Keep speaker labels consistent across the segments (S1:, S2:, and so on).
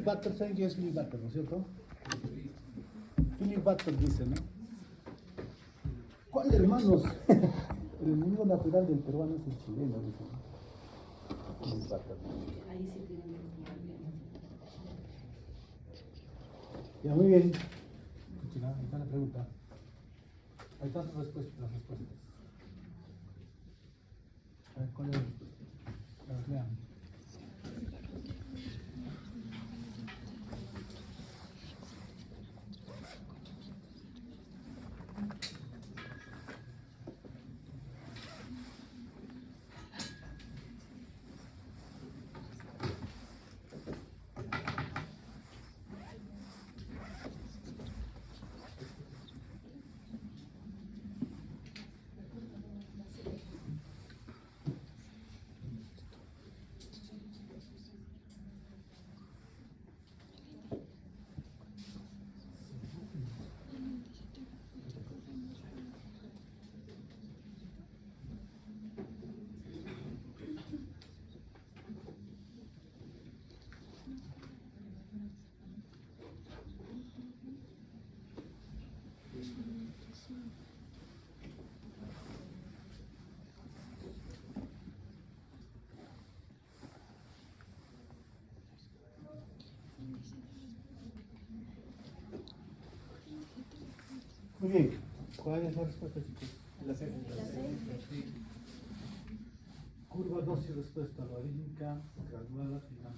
S1: Butter, ¿saben quién es Philip Butter, no es cierto? Philip Butter dice, ¿no? ¿Cuál, hermanos? El enemigo natural del peruano es el chileno, dice, ¿no? Philip Butter.
S2: Ahí sí tienen que estudiar bien.
S1: Ya, muy bien. Continúa, ahí está la pregunta. Ahí están las respuestas. A ver, ¿cuál es la respuesta? A ver, lean. Muy bien. ¿Cuál es la respuesta, chicos?
S3: La C.
S1: Curva 2 y respuesta logarítmica graduada final.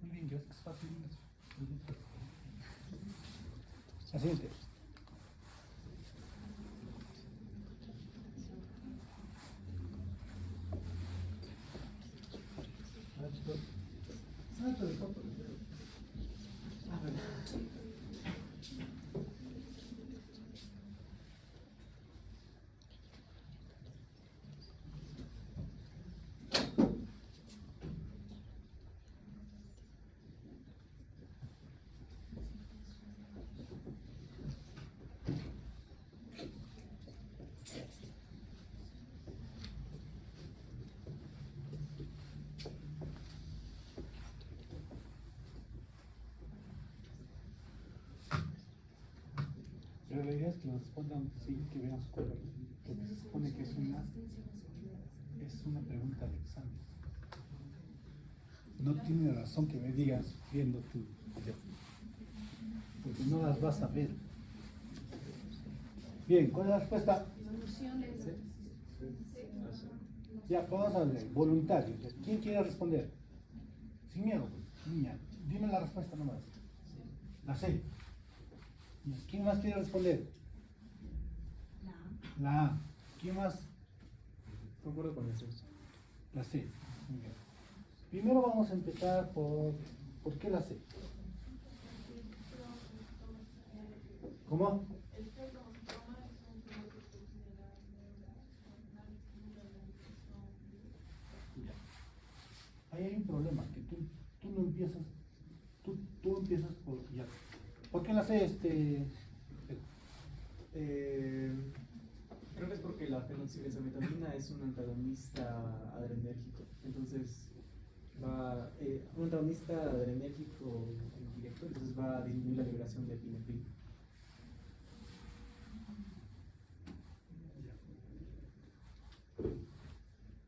S1: Muy bien, yo es que es fácil. La siguiente. Pero la idea es que lo respondan sin que vean su cuadro, porque se supone que es una pregunta de examen. No tiene razón que me digas viendo tú, porque no las vas a ver. Bien, ¿cuál es la respuesta? Ya, vamos a ver, voluntario. ¿Quién quiere responder? Sin miedo, niña. Dime la respuesta nomás. La C. ¿Quién más quiere responder? La A. ¿Quién más?
S3: Concuerdo con eso.
S1: La C. Muy bien. Primero vamos a empezar ¿por qué la C? ¿Cómo? Ahí hay un problema, que tú no empiezas, tú empiezas por ya. ¿Por qué la C,
S3: Creo que es porque la fenoxibesametamina es un antagonista adrenérgico. Entonces, un antagonista adrenérgico directo, entonces va a disminuir la liberación de epinefrina.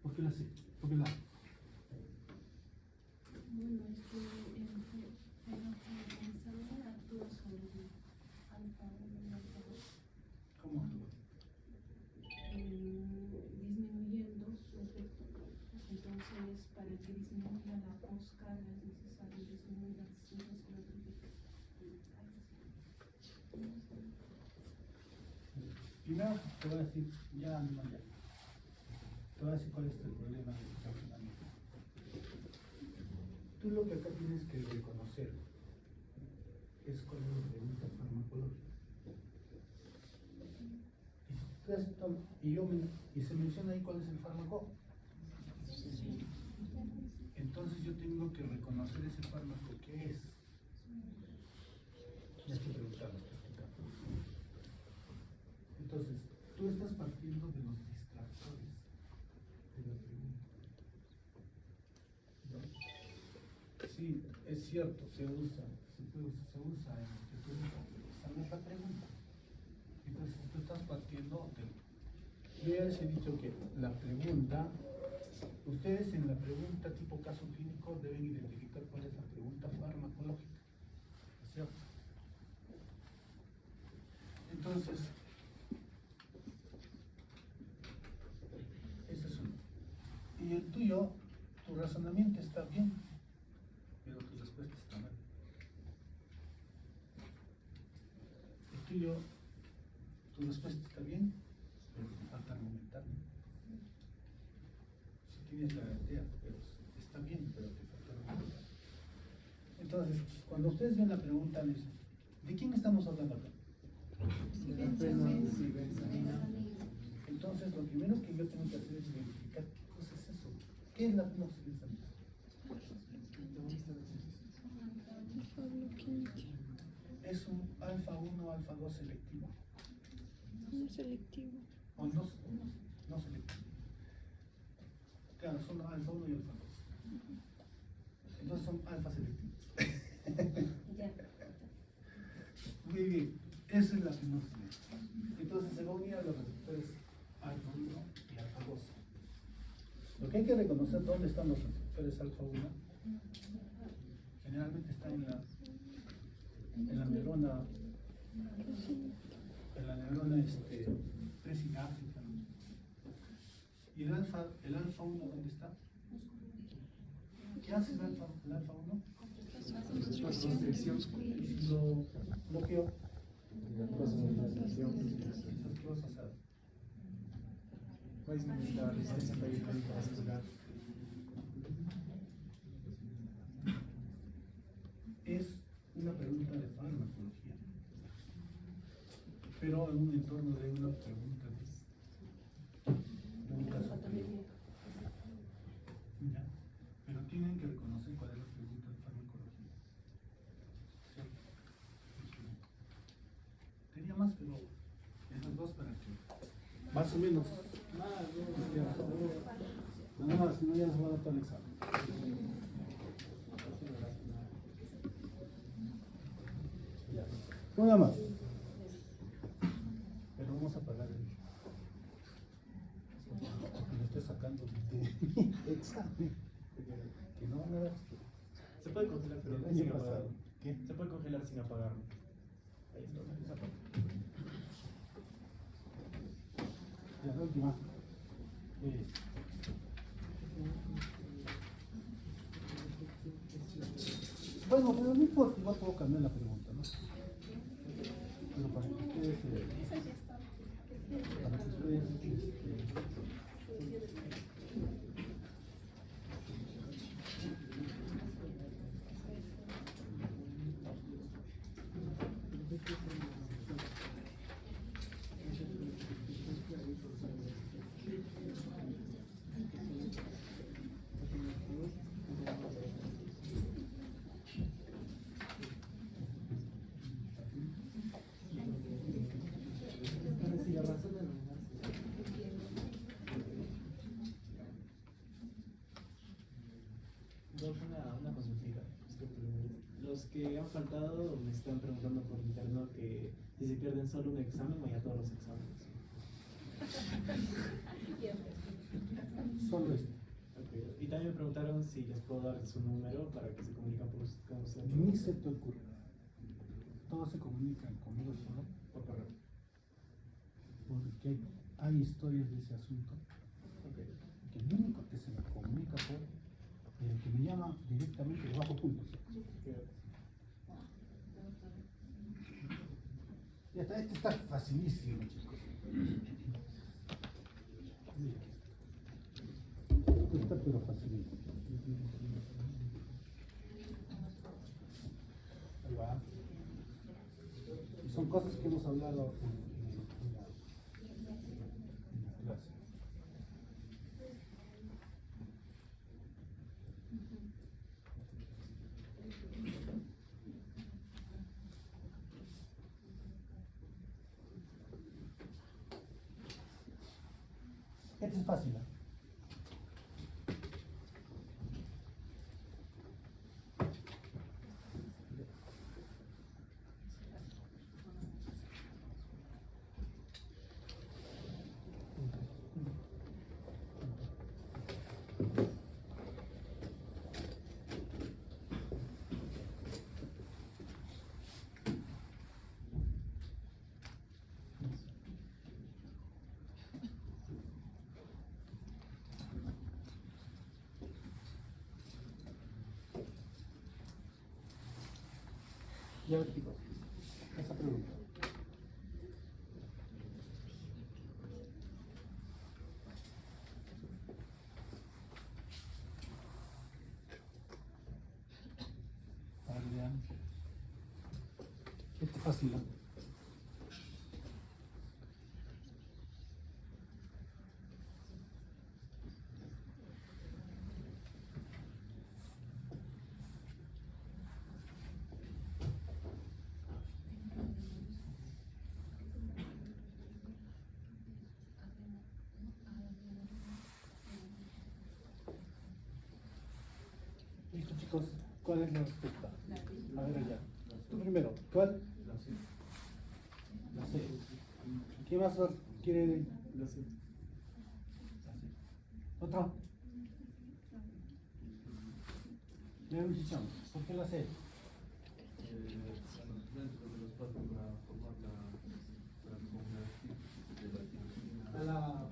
S1: ¿Por qué la C? ¿Por qué la A?
S2: Bueno, es que el fenoxibesametamina actúa sobre el alfa 1 y alfa 2.
S1: ¿Cómo actúa?
S2: Disminuyendo su efecto. Entonces, para que disminuya la poscarga es necesario disminuir las sensaciones.
S1: Primero te voy a decir, ya. Te voy a decir cuál es el problema del funcionamiento. Tú lo que acá tienes que reconocer es cuál es la pregunta farmacológica. Y se menciona ahí cuál es el fármaco. Entonces yo tengo que reconocer ese fármaco que es. Ya estoy preguntando, estoy explicando. Entonces, tú estás partiendo de los distractores de la pregunta. ¿No? cierto, se usa en lo que tú sabes la pregunta. Entonces tú estás partiendo de... Yo ya les he dicho que la pregunta, ustedes en la pregunta tipo caso clínico deben identificar cuál es la pregunta farmacológica, ¿no es cierto? Entonces, ese es uno. Y el tuyo, tu razonamiento está bien, pero tu respuesta está mal. El tuyo, tu respuesta está bien, pero te falta argumentar. Si tienes la idea, pero está bien, pero te falta argumentar. Entonces, cuando ustedes ven la pregunta, dicen, ¿de quién estamos hablando acá? Entonces, lo primero que yo tengo que hacer es identificar qué cosa es eso. ¿Qué es la fenoxibenzaína? Es un alfa 1 alfa 2 selectivo.
S4: No selectivo.
S1: O no selectivo. Claro, son alfa 1 y alfa 2. Entonces son alfa selectivos. Muy bien, esa es la fenoxibenzaína. Entonces se va a unir a los receptores alfa 1 y alfa 2. Lo que hay que reconocer, ¿dónde están los receptores alfa 1? Generalmente está en la neurona presináptica, ¿no? ¿Y el alfa 1 dónde está? ¿Qué hace el alfa 1? ¿Y si lo bloqueo? Entonces, ¿qué vas a hacer?
S3: Va a disminuir la resistencia periférica vascular.
S1: Es una pregunta de farmacología, pero en un entorno de una pregunta de un caso clínico. ¿Ya? Pero tienen que reconocer cuál es la pregunta de farmacología. ¿Sí? Tenía más, pero esas dos para que más o menos. Nada más, si no ya se van a estar el examen. Una más. Pero vamos a pagar el. Porque lo estoy sacando de examen. Que no van a dar.
S3: Se puede congelar, pero
S1: El año
S3: sin
S1: pasado.
S3: apagarlo.
S1: ¿Qué?
S3: Se puede congelar sin apagarlo. Ahí está.
S1: Esa parte. Ya, la última. Bueno, pero no importa, igual puedo cambiar la pregunta, ¿no? Pero para que ustedes,
S3: Una consultita. Los que han faltado me están preguntando por interno que si se pierden solo un examen o ya todos los exámenes.
S1: solo esto.
S3: Okay. Y también me preguntaron si les puedo dar su número para que se comuniquen con usted.
S1: Ni se te ocurre. Todos se comunican conmigo solo por correo. Porque hay historias de ese asunto.
S3: Okay.
S1: Que el único que se me comunica por el que me llama directamente de bajo punto. Ya está, este está facilísimo, chicos. Esto está pero facilísimo. Ahí va. Y son cosas que hemos hablado en la clase. Este es fácil, ¿eh? Ya chicos, esa pregunta. Adrián. Este es fácil, ¿no? Listo, chicos, ¿cuál es la respuesta? A ver allá. Tú primero, ¿cuál?
S3: La C.
S1: La C. ¿Quién más quiere?
S3: La C.
S1: La C. ¿Otro? León Chichón, ¿por qué la C?
S5: Dentro de los pasos para formar la
S1: A la...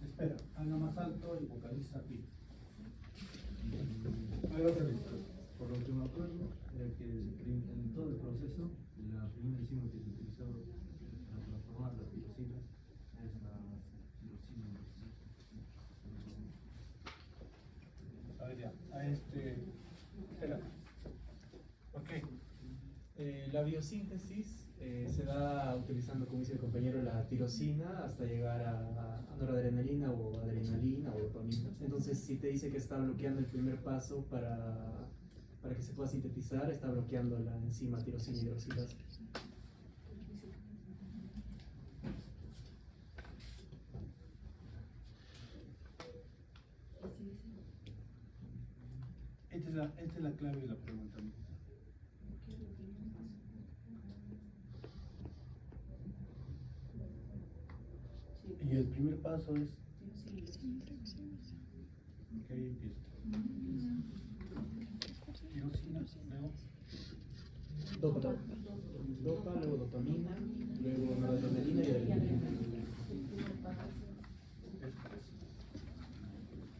S1: Espera, a lo más alto y vocaliza aquí. A ver, otra vez.
S5: Por lo que me acuerdo, era que en todo el proceso, la primera enzima que se utilizó para transformar la tirosina es la tirosina.
S1: A ver ya, a este... Espera. Ok.
S3: La biosíntesis se da utilizando, como dice el compañero, la tirosina hasta llegar a noradrenalina o adrenalina o dopamina. Entonces, si te dice que está bloqueando el primer paso para que se pueda sintetizar, está bloqueando la enzima tirosina hidroxilasa.
S1: Esta es la clave de la pregunta. Y el primer paso es... Ok, ahí empieza. Tirosina, luego...
S3: Dopa, luego dopamina, luego noradrenalina y adrenalina.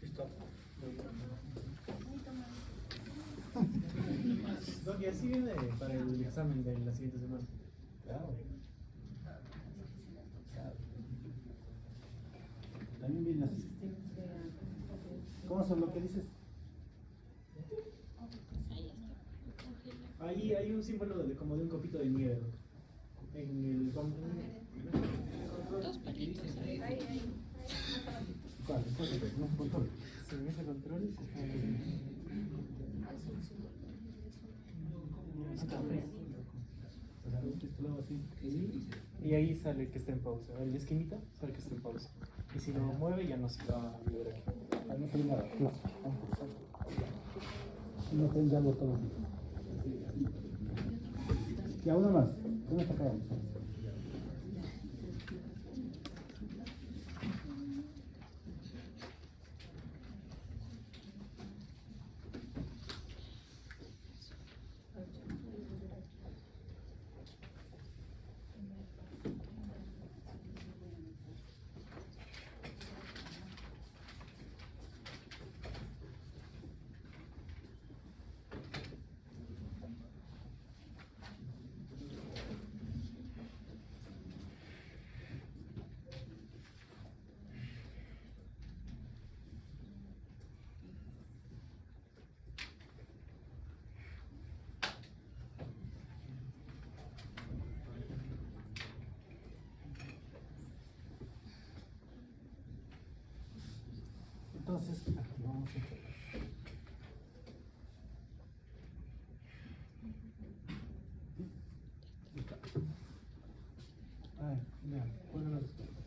S1: Listo.
S3: No, y así viene para el examen de la siguiente semana.
S1: Claro. También viene así. ¿Cómo se lo que dices?
S3: Ahí hay un símbolo como de un copito de nieve. En el
S4: Dos palitos.
S1: ¿Cuál? No, control.
S3: según ese control y ahí sale que está en pausa. El de esquinita sale que está en pausa. Y si lo mueve ya no se va a mover aquí.
S1: No sale nada. No tendrá botón. Ya, una más. ¿Cómo está acabando? Entonces, aquí vamos a hacer. Ay, vean, ¿cuál es la respuesta?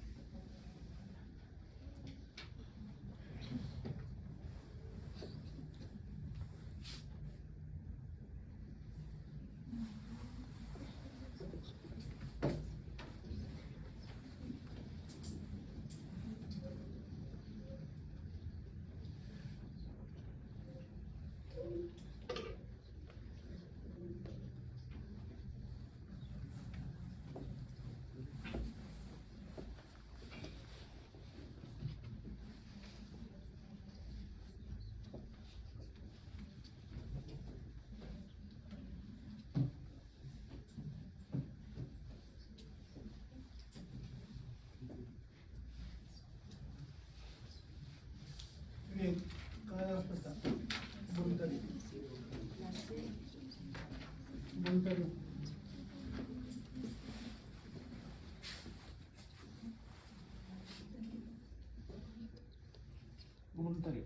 S1: voluntario?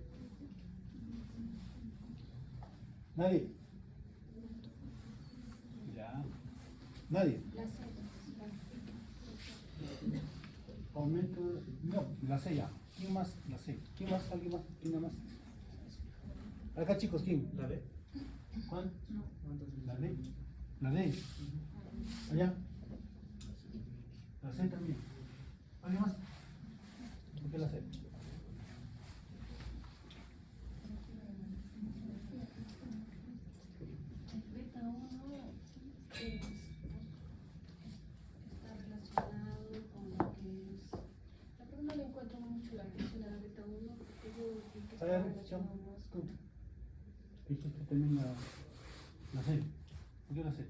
S1: Nadie. Ya. Nadie.
S2: La C.
S1: Aumento. No, la C ya. ¿Quién más? La C. ¿Quién más? ¿Alguien más? ¿Quién más? Acá chicos, ¿quién?
S3: ¿La D?
S1: ¿Cuál?
S3: No, entonces.
S1: La D. La D. Allá. La C también. ¿Alguien más? ¿Por qué la C?
S2: Beta 1 está relacionado con lo que es. La verdad no le encuentro mucho la relación a la beta 1 porque yo vi que
S1: A ver,
S2: está relacionado más
S1: tú.
S2: con.
S1: Dijiste también la C. ¿Por qué la C?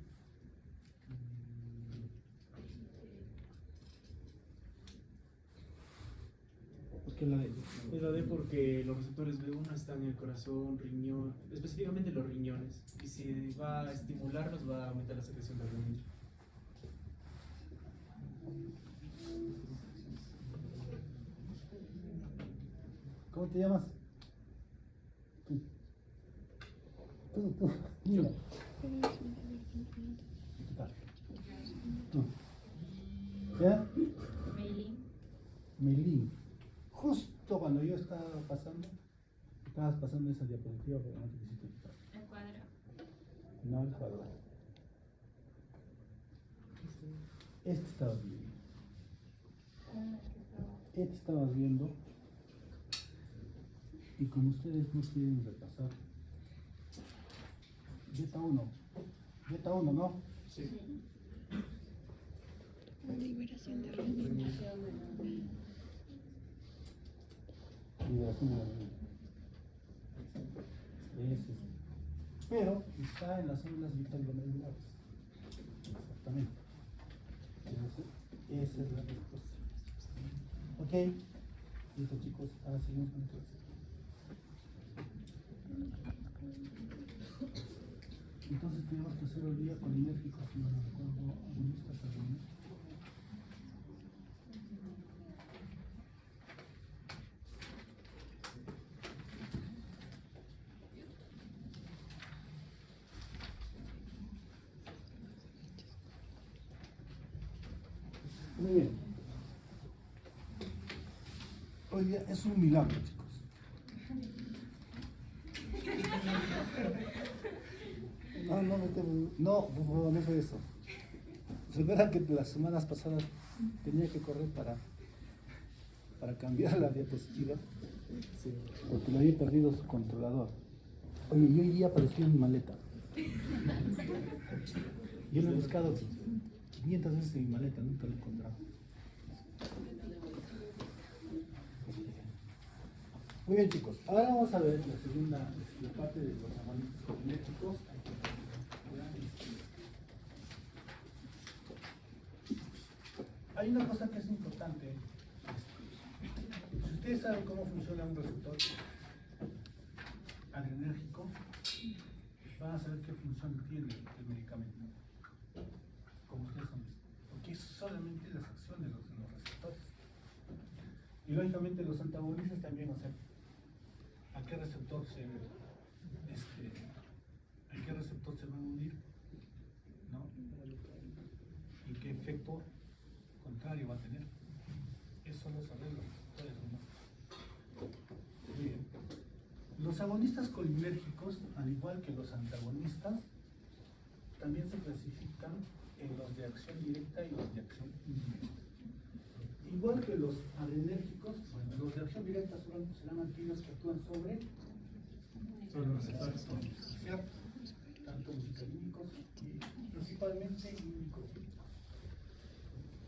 S1: ¿Por qué la D?
S3: Es la D porque los receptores B1 están en el corazón, riñón, específicamente los riñones. Y si va a estimularlos, va a aumentar la secreción de renina.
S1: ¿Cómo te llamas? Tú. Tú. Mira. ¿Qué tal? Tú. ¿Ya? Melín. Justo cuando yo estaba pasando, estabas pasando esa diapositiva, pero no te quisiste quitar.
S2: El cuadrado.
S1: No el cuadrado. Este estabas viendo. Este estabas viendo. Y como ustedes no quieren repasar. Beta 1. Beta 1, ¿no?
S3: Sí.
S4: Liberación de renina.
S1: Liberación de la renina. Ese es. Pero está en las células vitaloglobulares. Exactamente. Esa es la respuesta. Ok. Listo, chicos. Ahora seguimos con el clase. Entonces tenemos que hacer hoy día colinérgicos, si no me recuerdo, agonistas agonistas. Muy bien. Hoy día es un milagro, chicos. No, por favor, no fue eso. Recuerda que las semanas pasadas tenía que correr para cambiar la diapositiva, porque le había perdido su controlador. Oye, yo hoy día apareció en mi maleta. Yo lo he buscado 500 veces en mi maleta, nunca lo he encontrado. Muy bien, chicos, ahora vamos a ver la segunda la parte de los análisis cognitivos. Hay una cosa que es importante. Si ustedes saben cómo funciona un receptor adrenérgico, van a saber qué función tiene el medicamento. Como ustedes han visto. Porque es solamente las acciones de los receptores. Y lógicamente los antagonistas también, o sea, a qué receptor se van a unir, ¿no? Y qué efecto contrario va a tener. Eso lo saben los receptores, ¿no? Muy bien. Los agonistas colinérgicos, al igual que los antagonistas, también se clasifican en los de acción directa y los de acción indirecta. Igual que los adrenérgicos, bueno, los de acción directa serán aquellos que actúan sobre
S3: los receptores.
S1: ¿cierto? Tanto muscarínicos y principalmente químicos.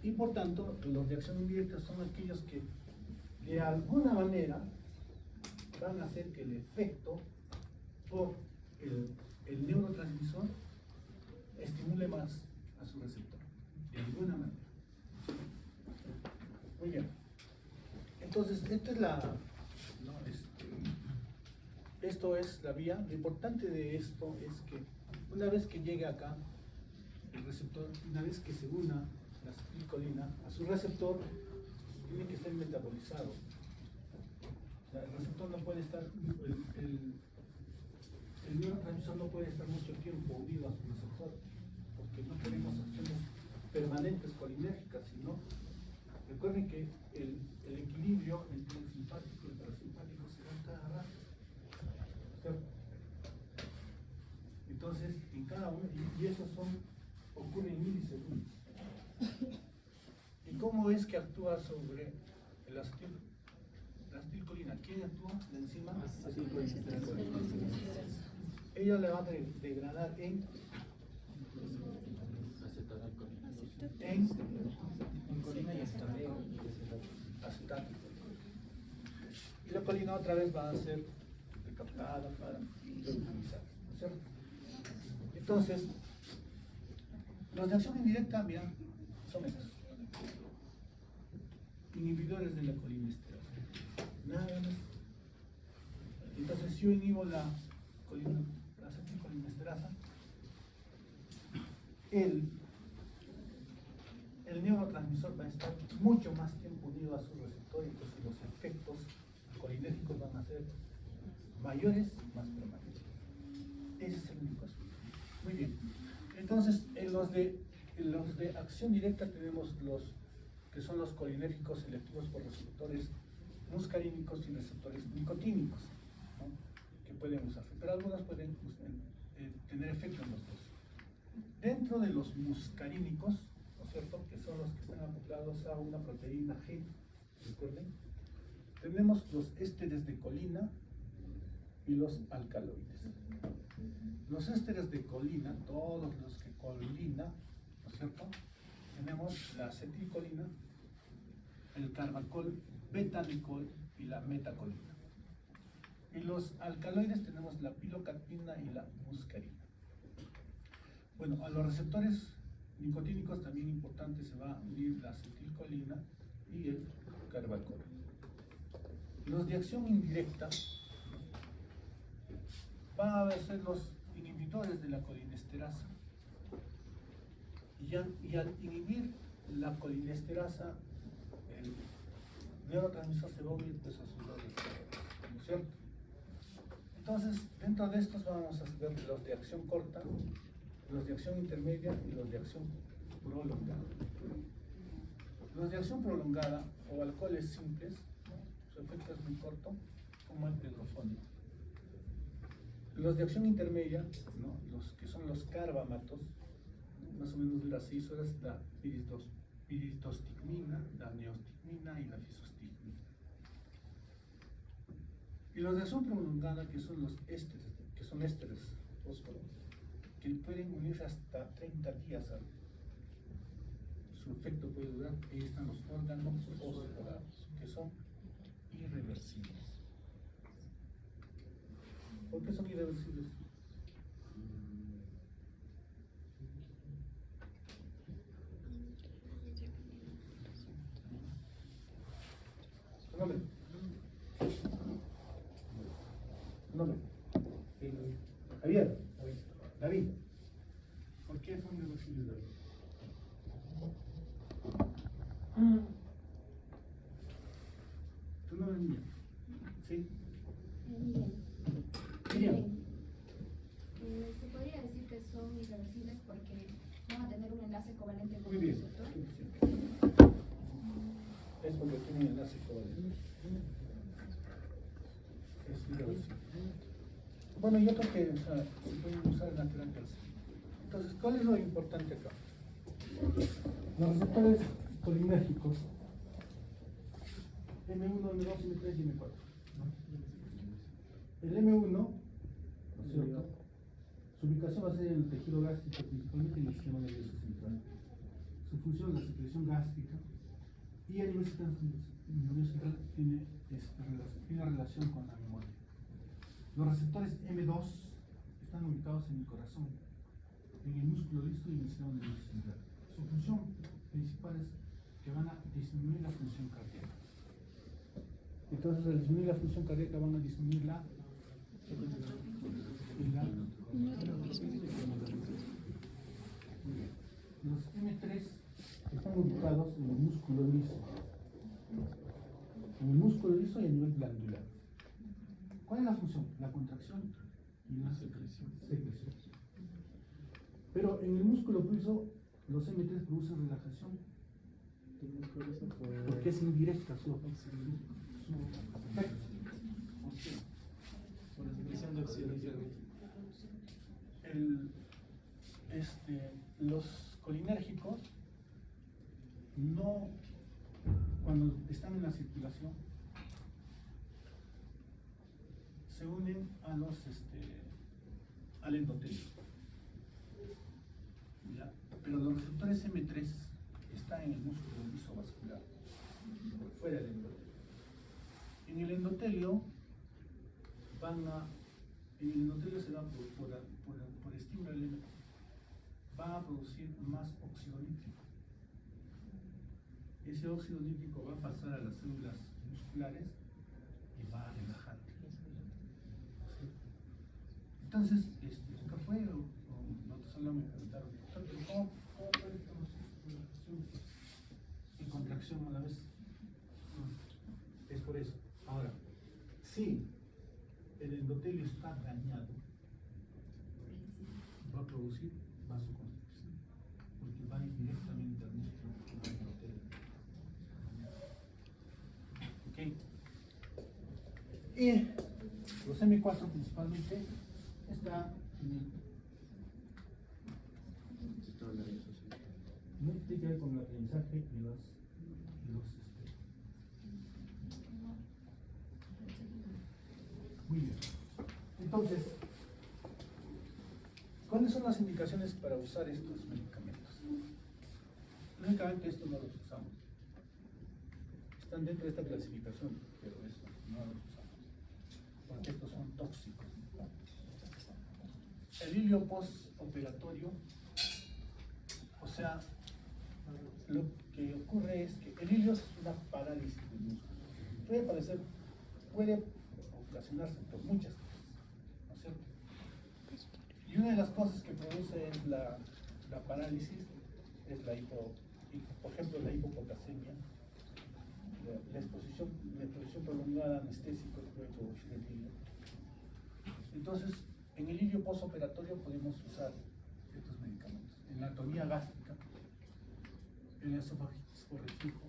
S1: Y por tanto, los de acción indirecta son aquellos que de alguna manera van a hacer que el efecto por el neurotransmisor estimule más a su receptor, de alguna manera. Muy bien. Entonces, esta es esto es la vía. Lo importante de esto es que una vez que llegue acá el receptor, una vez que se una la acetilcolina a su receptor, tiene que ser metabolizado. O sea, el receptor no puede estar, el neurotransmisor no puede estar mucho tiempo unido a su receptor, porque no queremos acciones permanentes colinérgicas, sino, recuerden que el equilibrio entre el simpático y el parasimpático se da cada rato, ¿cierto? Entonces, en cada uno, y esos ocurre en milisegundos. ¿Y cómo es que actúa sobre la acetilcolina? ¿Quién actúa? La enzima acetilcolinesterosa. Ella le va a degradar en colina y acetato. Y la colina otra vez va a ser recaptada para reutilizar, ¿cierto? Entonces, los de acción indirecta, mira, son estos. Inhibidores de la colinesterasa. Nada más. Entonces, si yo inhibo la acetilcolinesterasa, el neurotransmisor va a estar mucho más tiempo unido a su receptor, y entonces los efectos colinérgicos van a ser mayores, más permanentes. Ese es el único asunto. Muy bien. Entonces, en los de acción directa tenemos los que son los colinérgicos selectivos por receptores muscarínicos y receptores nicotínicos, ¿no? Que pueden usarse, pero algunos pueden tener efecto en los dos. Dentro de los muscarínicos, ¿no es cierto?, que son los que están acoplados a una proteína G, recuerden, tenemos los ésteres de colina y los alcaloides. Los ésteres de colina, todos los que colina, ¿no es cierto?, tenemos la acetilcolina, el carbacol, beta-alicol y la metacolina. Y los alcaloides tenemos la pilocarpina y la muscarina. Bueno, a los receptores nicotínicos también importante se va a unir la acetilcolina y el carbacol. Los de acción indirecta van a ser los inhibidores de la colinesterasa. Y al inhibir la colinesterasa, el neurotransmisor se va a unir pues, a sus dos receptores, ¿no es cierto? Entonces, dentro de estos vamos a ver los de acción corta, los de acción intermedia y los de acción prolongada. Los de acción prolongada o alcoholes simples, ¿no?, su efecto es muy corto, como el pedrofónico. Los de acción intermedia, ¿no?, los que son los carbamatos, más o menos dura 6 horas, la piridostigmina, la neostigmina y la fisostigmina. Y los de acción prolongada, que son los ésteres, que son ésteres fósforo, que pueden unirse hasta 30 días. Su efecto puede durar. Ahí están los órganos fosforados, que son irreversibles. ¿Por qué son irreversibles? ¿Su nombre? ¿Su nombre? Javier. David. ¿Por qué son irreversibles, David? ¿Tu nombre es niña? ¿Sí? Miriam.
S6: Se podría decir que son irreversibles porque van a tener un enlace covalente con
S1: Muy
S6: el
S1: bien.
S6: receptor.
S1: Es porque tiene un enlace covalente. Es irreversible. Bueno, yo creo que se pueden usar en la terapia. Entonces, ¿cuál es lo importante acá? Los receptores colinérgicos M1, M2, M3 y M4. El M1, ¿no es cierto?, su ubicación va a ser en el tejido gástrico, principalmente en el sistema nervioso central. Su función es la secreción gástrica y a nivel central tiene relación con la memoria. Los receptores M2 están ubicados en el corazón, en el músculo liso y en el sistema nervioso central. Su función principal es que van a disminuir la función cardíaca. Entonces, al disminuir la función cardíaca van a disminuir la Los M3 están ubicados en el músculo liso. En el músculo liso y a nivel glandular. ¿Cuál es la función? La contracción y la secreción. Pero en el músculo pulso, los M3 producen relajación. Porque es indirecta su efecto.
S3: Por la secreción de oxidación.
S1: Los colinérgicos no, cuando están en la circulación, se unen a al endotelio. ¿Ya? Pero los receptores M3 están en el músculo liso vascular, fuera del endotelio. En el endotelio se va por estímulo va a producir más óxido nítrico. Ese óxido nítrico va a pasar a las células musculares y va a relajar. ¿Sí? Entonces, ¿nunca fue o no te solo me preguntaron? ¿Cómo puede producir relajación y contracción a la vez? Es por eso. Ahora, si el endotelio está dañado, va a producir vasoconstricción, porque va directamente al músculo endotelio. ¿Ok? Y los M4 principalmente están muy tiene que ver con el aprendizaje y los muy bien. Entonces, ¿cuáles son las indicaciones para usar estos medicamentos? Lógicamente estos no los usamos. Están dentro de esta clasificación, pero estos no los usamos. Porque estos son tóxicos. El hilio postoperatorio, o sea, lo que ocurre es que el hilio es una parálisis del músculo. Puede ocasionarse por muchas cosas, ¿no es cierto? Y una de las cosas que produce la parálisis es por ejemplo, la hipopotasemia, la exposición prolongada a anestésicos, puede producir el hilio. Entonces, en el hilio postoperatorio podemos usar estos medicamentos. En la atonía gástrica, en el esofagismo reflujo,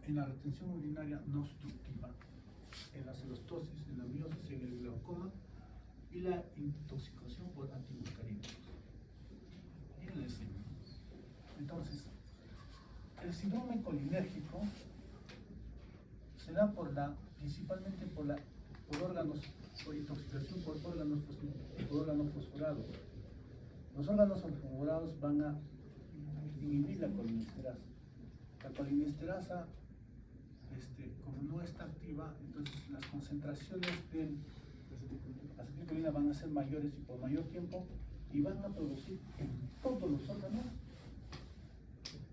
S1: en la retención urinaria no obstructiva, en la celostosis, en la miosis, en el glaucoma y la intoxicación por antimuscarínicos. Miren el síndrome. Entonces, el síndrome colinérgico se da principalmente por órganos, por intoxicación por órganos fosforados. Los órganos fosforados van a inhibir la colinesterasa. La colinesterasa, como no está activa, entonces las concentraciones de acetilcolina van a ser mayores y por mayor tiempo y van a producir en todos los órganos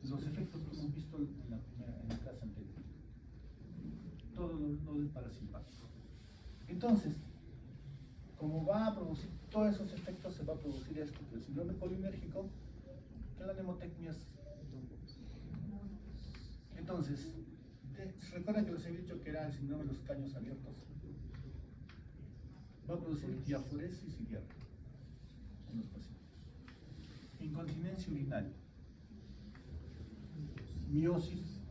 S1: los efectos que hemos visto en la clase anterior. Todos los nodos parasimpáticos. Entonces, como va a producir todos esos efectos, se va a producir esto, que el síndrome colinérgico, que la mnemotecnia es. Entonces, ¿se recuerdan que les he dicho que era el síndrome de los caños abiertos? Va a producir diaforesis y diarrea en los pacientes. Incontinencia urinaria, miosis,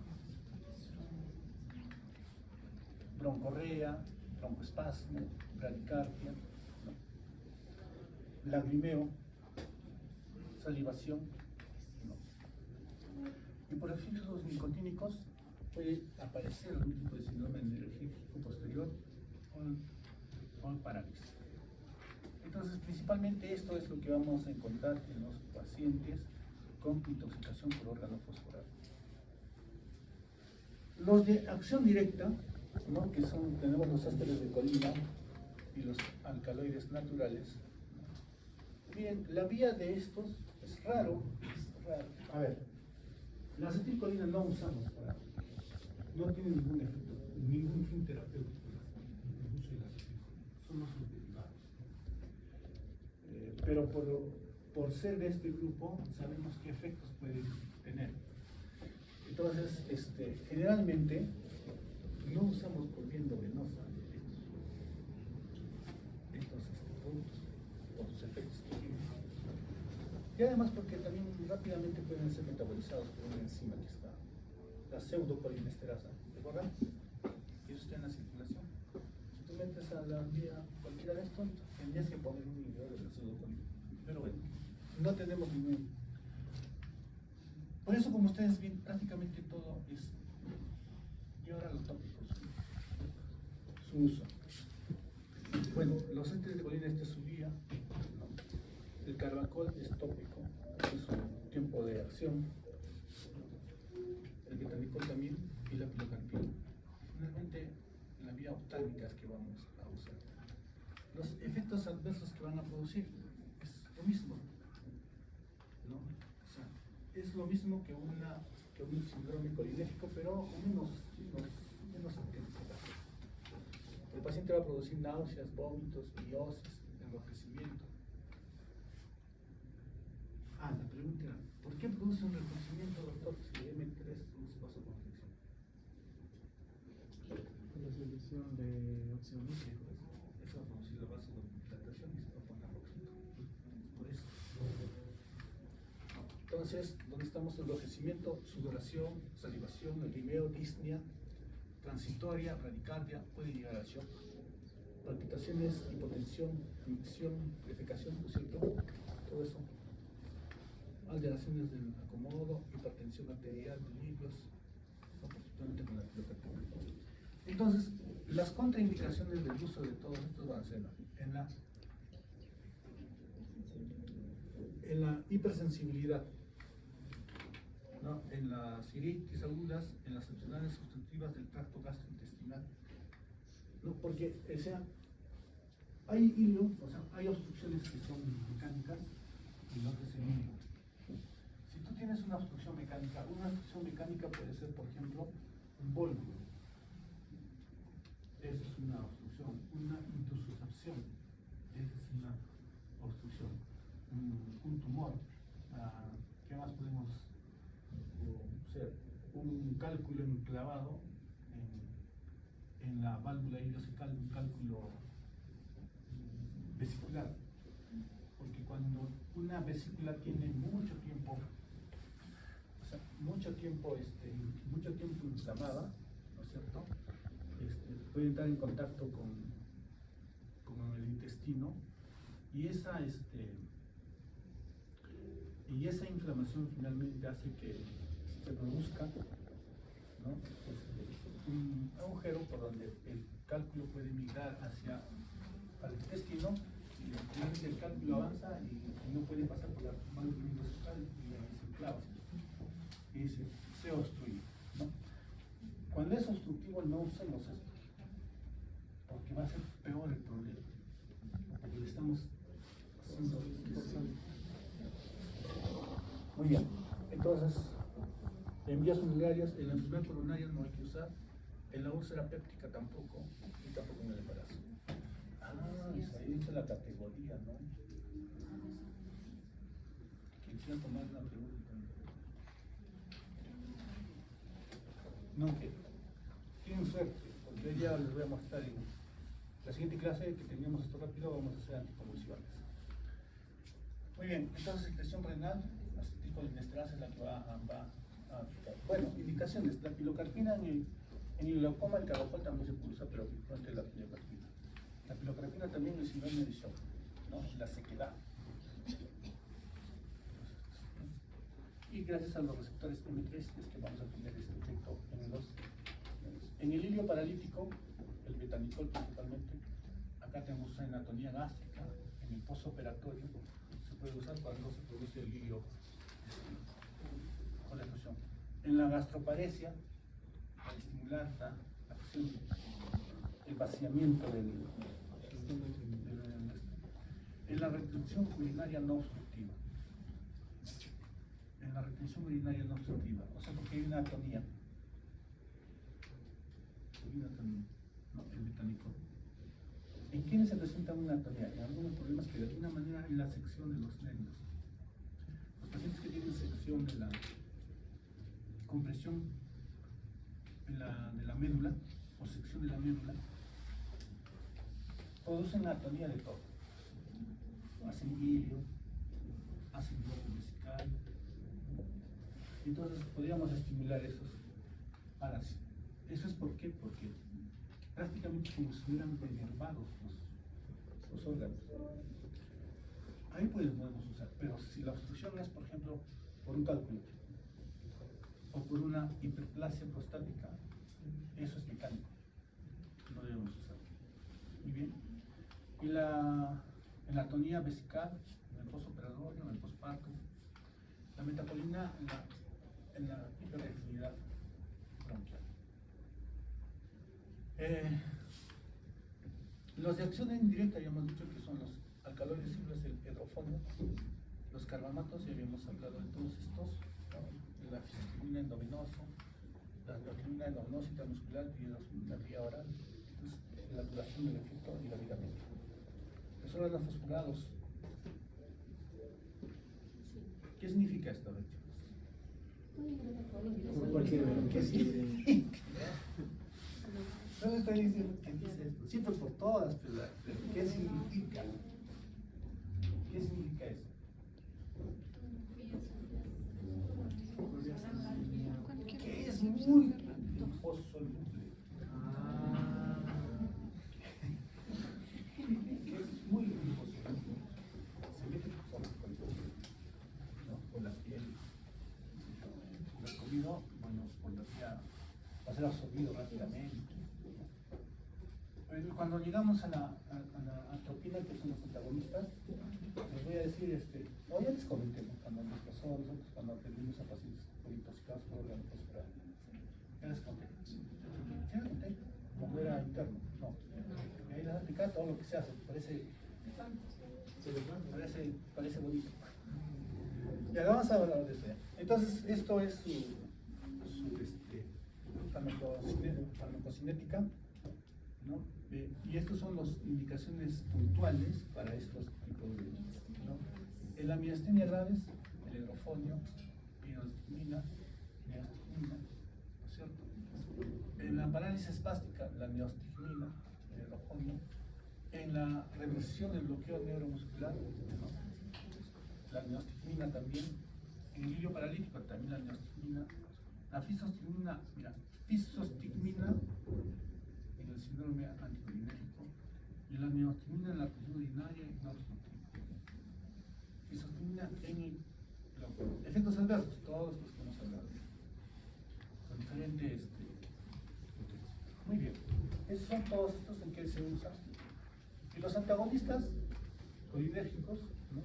S1: broncorrea, broncoespasmo, bradicardia, ¿no? Lagrimeo, salivación, ¿no? Y por efectos nicotínicos puede aparecer algún tipo de síndrome energético posterior o parálisis. Entonces, principalmente esto es lo que vamos a encontrar en los pacientes con intoxicación por órgano fosforado. Los de acción directa, ¿no? Que tenemos los ésteres de colina y los alcaloides naturales. Miren, la vía de estos es raro. A ver, la acetilcolina no usamos no tiene ningún efecto, ningún fin terapéutico el uso de la acetilcolina, son los derivados. Pero por ser de este grupo, sabemos qué efectos pueden tener. Entonces, generalmente no usamos por vía endovenosa. Y además porque también rápidamente pueden ser metabolizados por una enzima que está, la pseudocolinesterasa, ¿recuerdan? Y eso está en la circulación. Si tú metes a la vía cualquiera de estos, tendrías que poner un inhibidor de la pseudocolina. Pero bueno, no tenemos ningún. Por eso, como ustedes ven, prácticamente todo es. Y ahora los tópicos, su uso. Bueno, los ésteres de colina, esta es su vía. El carbacol es tópico, es su tiempo de acción. El betanicol también y la pilocarpina. Finalmente, la vía oftálmica es que vamos a usar. Los efectos adversos que van a producir es lo mismo, ¿no? O sea, es lo mismo que un síndrome colinérgico, pero con menos intensidad. El paciente va a producir náuseas, vómitos, miosis, enrojecimiento. La pregunta era, ¿por qué produce un enrojecimiento, doctor, si M3 produce vasoconstricción?
S3: La selección de óxido nítrico.
S1: Eso va a producir la vasodilatación y se va a poner rojizo. Por eso. Entonces, ¿dónde estamos? Enrojecimiento, sudoración, salivación, lagrimeo, disnea, transitoria, radicardia, puede llegar al shock, palpitaciones, hipotensión, infección, defecación, ¿no es cierto? Todo eso. Alteraciones del acomodo, hipertensión arterial, delirios, particularmente con la pilocarpina. Entonces, las contraindicaciones del uso de todos estos van a ser en la hipersensibilidad, ¿no? En las iritis agudas, en las enfermedades obstructivas del tracto gastrointestinal, ¿no? Porque, o sea, hay hilo, o sea, hay obstrucciones que son mecánicas y otras en hilo. Si tú tienes una obstrucción mecánica puede ser, por ejemplo, un vólvulo. Esa es una obstrucción, una intussuscepción. Esa es una obstrucción. Un tumor. ¿Qué más podemos ser? Un cálculo enclavado en la válvula ileocecal, un cálculo vesicular. Porque cuando una vesícula tiene mucho tiempo inflamada, ¿no es cierto? Puede entrar en contacto con el intestino y esa inflamación finalmente hace que se produzca, ¿no? Un agujero por donde el cálculo puede migrar al intestino y finalmente el cálculo avanza y no puede pasar por la válvula ileocecal y se clava y se obstruye, ¿no? Cuando es obstructivo no usemos esto, porque va a ser peor el problema, porque le estamos haciendo muy bien. Entonces, en vías urinarias, en la enfermedad coronaria no hay que usar, en la úlcera péptica tampoco, y tampoco en el embarazo. Ahí dice la categoría, ¿no? Quisiera tomar una pregunta. No, que tienen suerte, porque hoy día les voy a mostrar en la siguiente clase que teníamos esto rápido, vamos a hacer anticonvulsivantes. Muy bien, entonces secreción renal, la acetilcolinesterasa es la que va a aplicar. Bueno, indicaciones, la pilocarpina en el glaucoma, el carbacol también se puede usar, pero principalmente la pilocarpina. La pilocarpina también es síndrome de shock, ¿no? La sequedad. Y gracias a los receptores M3 es que vamos a tener este efecto en el hilio paralítico, el betanicol principalmente. Acá tenemos una anatomía gástrica, en el postoperatorio se puede usar cuando se produce el hilio con la fusión. En la gastroparesia, al estimular la fusión, el vaciamiento en la retención urinaria no obstructiva. En la retención urinaria no obstructiva, o sea, porque hay una atonía. No, el betanicol. ¿En quiénes se presenta una atonía? En algunos problemas que de alguna manera en la sección de los nervios. Los pacientes que tienen sección de la compresión de la médula o sección de la médula producen atonía de todo. Hacen hilio, hacen bloque vesical. Entonces podríamos estimular esos parásitos. ¿Eso es por qué? Porque prácticamente como si estuvieran denervados los órganos. Ahí podemos usar, pero si la obstrucción es, por ejemplo, por un cálculo o por una hiperplasia prostática, eso es mecánico, no debemos usar. Muy bien. Y en la atonía vesical, en el postoperatorio, en el posparto, la metacolina en la hiperreactividad bronquial. Los de acción indirecta ya hemos dicho que son los alcaloides simples del hidrofonio, los carbamatos, ya habíamos hablado de todos estos, ¿no? La fisostigmina endovenoso, la endocrinina endovenosa intramuscular y la vía oral, entonces, la duración del efecto y la vida media. Los órganos fosforados. ¿Qué significa esto, ¿Qué significa? No le estoy diciendo que dice esto, siempre por todas, pero ¿qué significa? ¿Qué significa eso? Que es muy liposoluble. Que es muy liposoluble. Se mete por el cuerpo, ¿no? Por la piel. Si lo has comido, bueno, por la piel va a ser absorbido rápidamente. Cuando llegamos a la atropina, que son los antagonistas, les voy a decir, no, ya les comenté, ¿no? Cuando nos pasó a nosotros, cuando atendimos a pacientes intoxicados por órgano fosforal. Ya les conté. ¿Sí les conté? Cuando era interno, no. Y ahí les explica todo lo que se hace, parece bonito. Y ahora vamos a hablar de eso. Entonces, esto es su farmacocinética, ¿no? Y estas son las indicaciones puntuales para estos tipos de, ¿no? En la miastenia graves, el hidrofonio, inostigmina, neostigmina, ¿no es cierto? En la parálisis espástica, la neostigmina, el hidrofonio. En la reversión del bloqueo neuromuscular, ¿no? La neostigmina también. En el hilio paralítico también la neostigmina. La fisostigmina, mira, fisostigmina en el síndrome anticolinérgico y la neostigmina en la presión urinaria y no obstructiva. Fisostigmina en efectos adversos, todos los que hemos hablado, con diferentes muy bien, esos son todos estos en que se usan. Y los antagonistas colinérgicos, ¿no?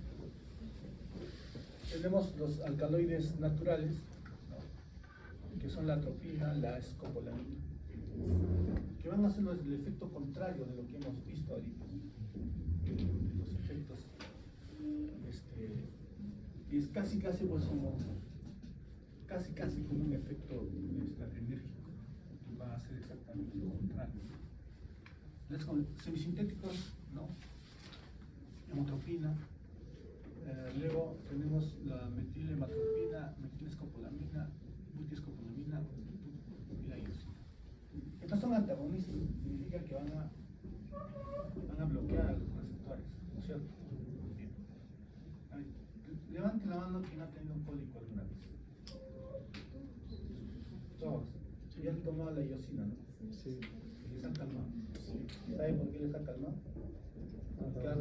S1: Tenemos los alcaloides naturales, ¿no? Que son la atropina, la escopolamina, que van a hacer el efecto contrario de lo que hemos visto ahorita. Los efectos, es casi pues como un efecto enérgico, que va a hacer exactamente lo contrario. Los semisintéticos, ¿no? Hemotropina. Luego tenemos la metilhematropina, metilescopolamina, multiescopolamina y la iosina. Estos son antagonistas, significa que van a bloquear a los receptores, ¿no es cierto? Bien. Levanten la mano quien ha tenido un cólico alguna vez. Todos. Ya han tomado la iosina, ¿no? Sí. Y les han calmado. ¿Saben por qué les ha calmado? Porque ha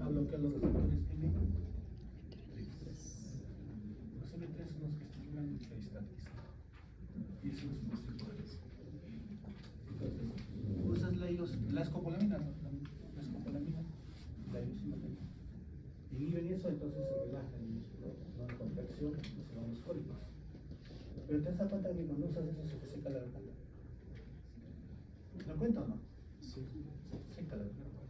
S1: bloqueado los receptores M. Los M3 son los que estimulan el peristaltismo. Y eso es los receptores. Entonces, usas la escopolamina, ¿no? La escopolamina, la iosina. Inhiben eso, entonces se relaja el músculo, no hay contracción, no se van los cólicos. Pero te das cuenta que cuando usas eso se te seca la garganta. ¿Lo cuento o no? Sí. Se te seca la garganta.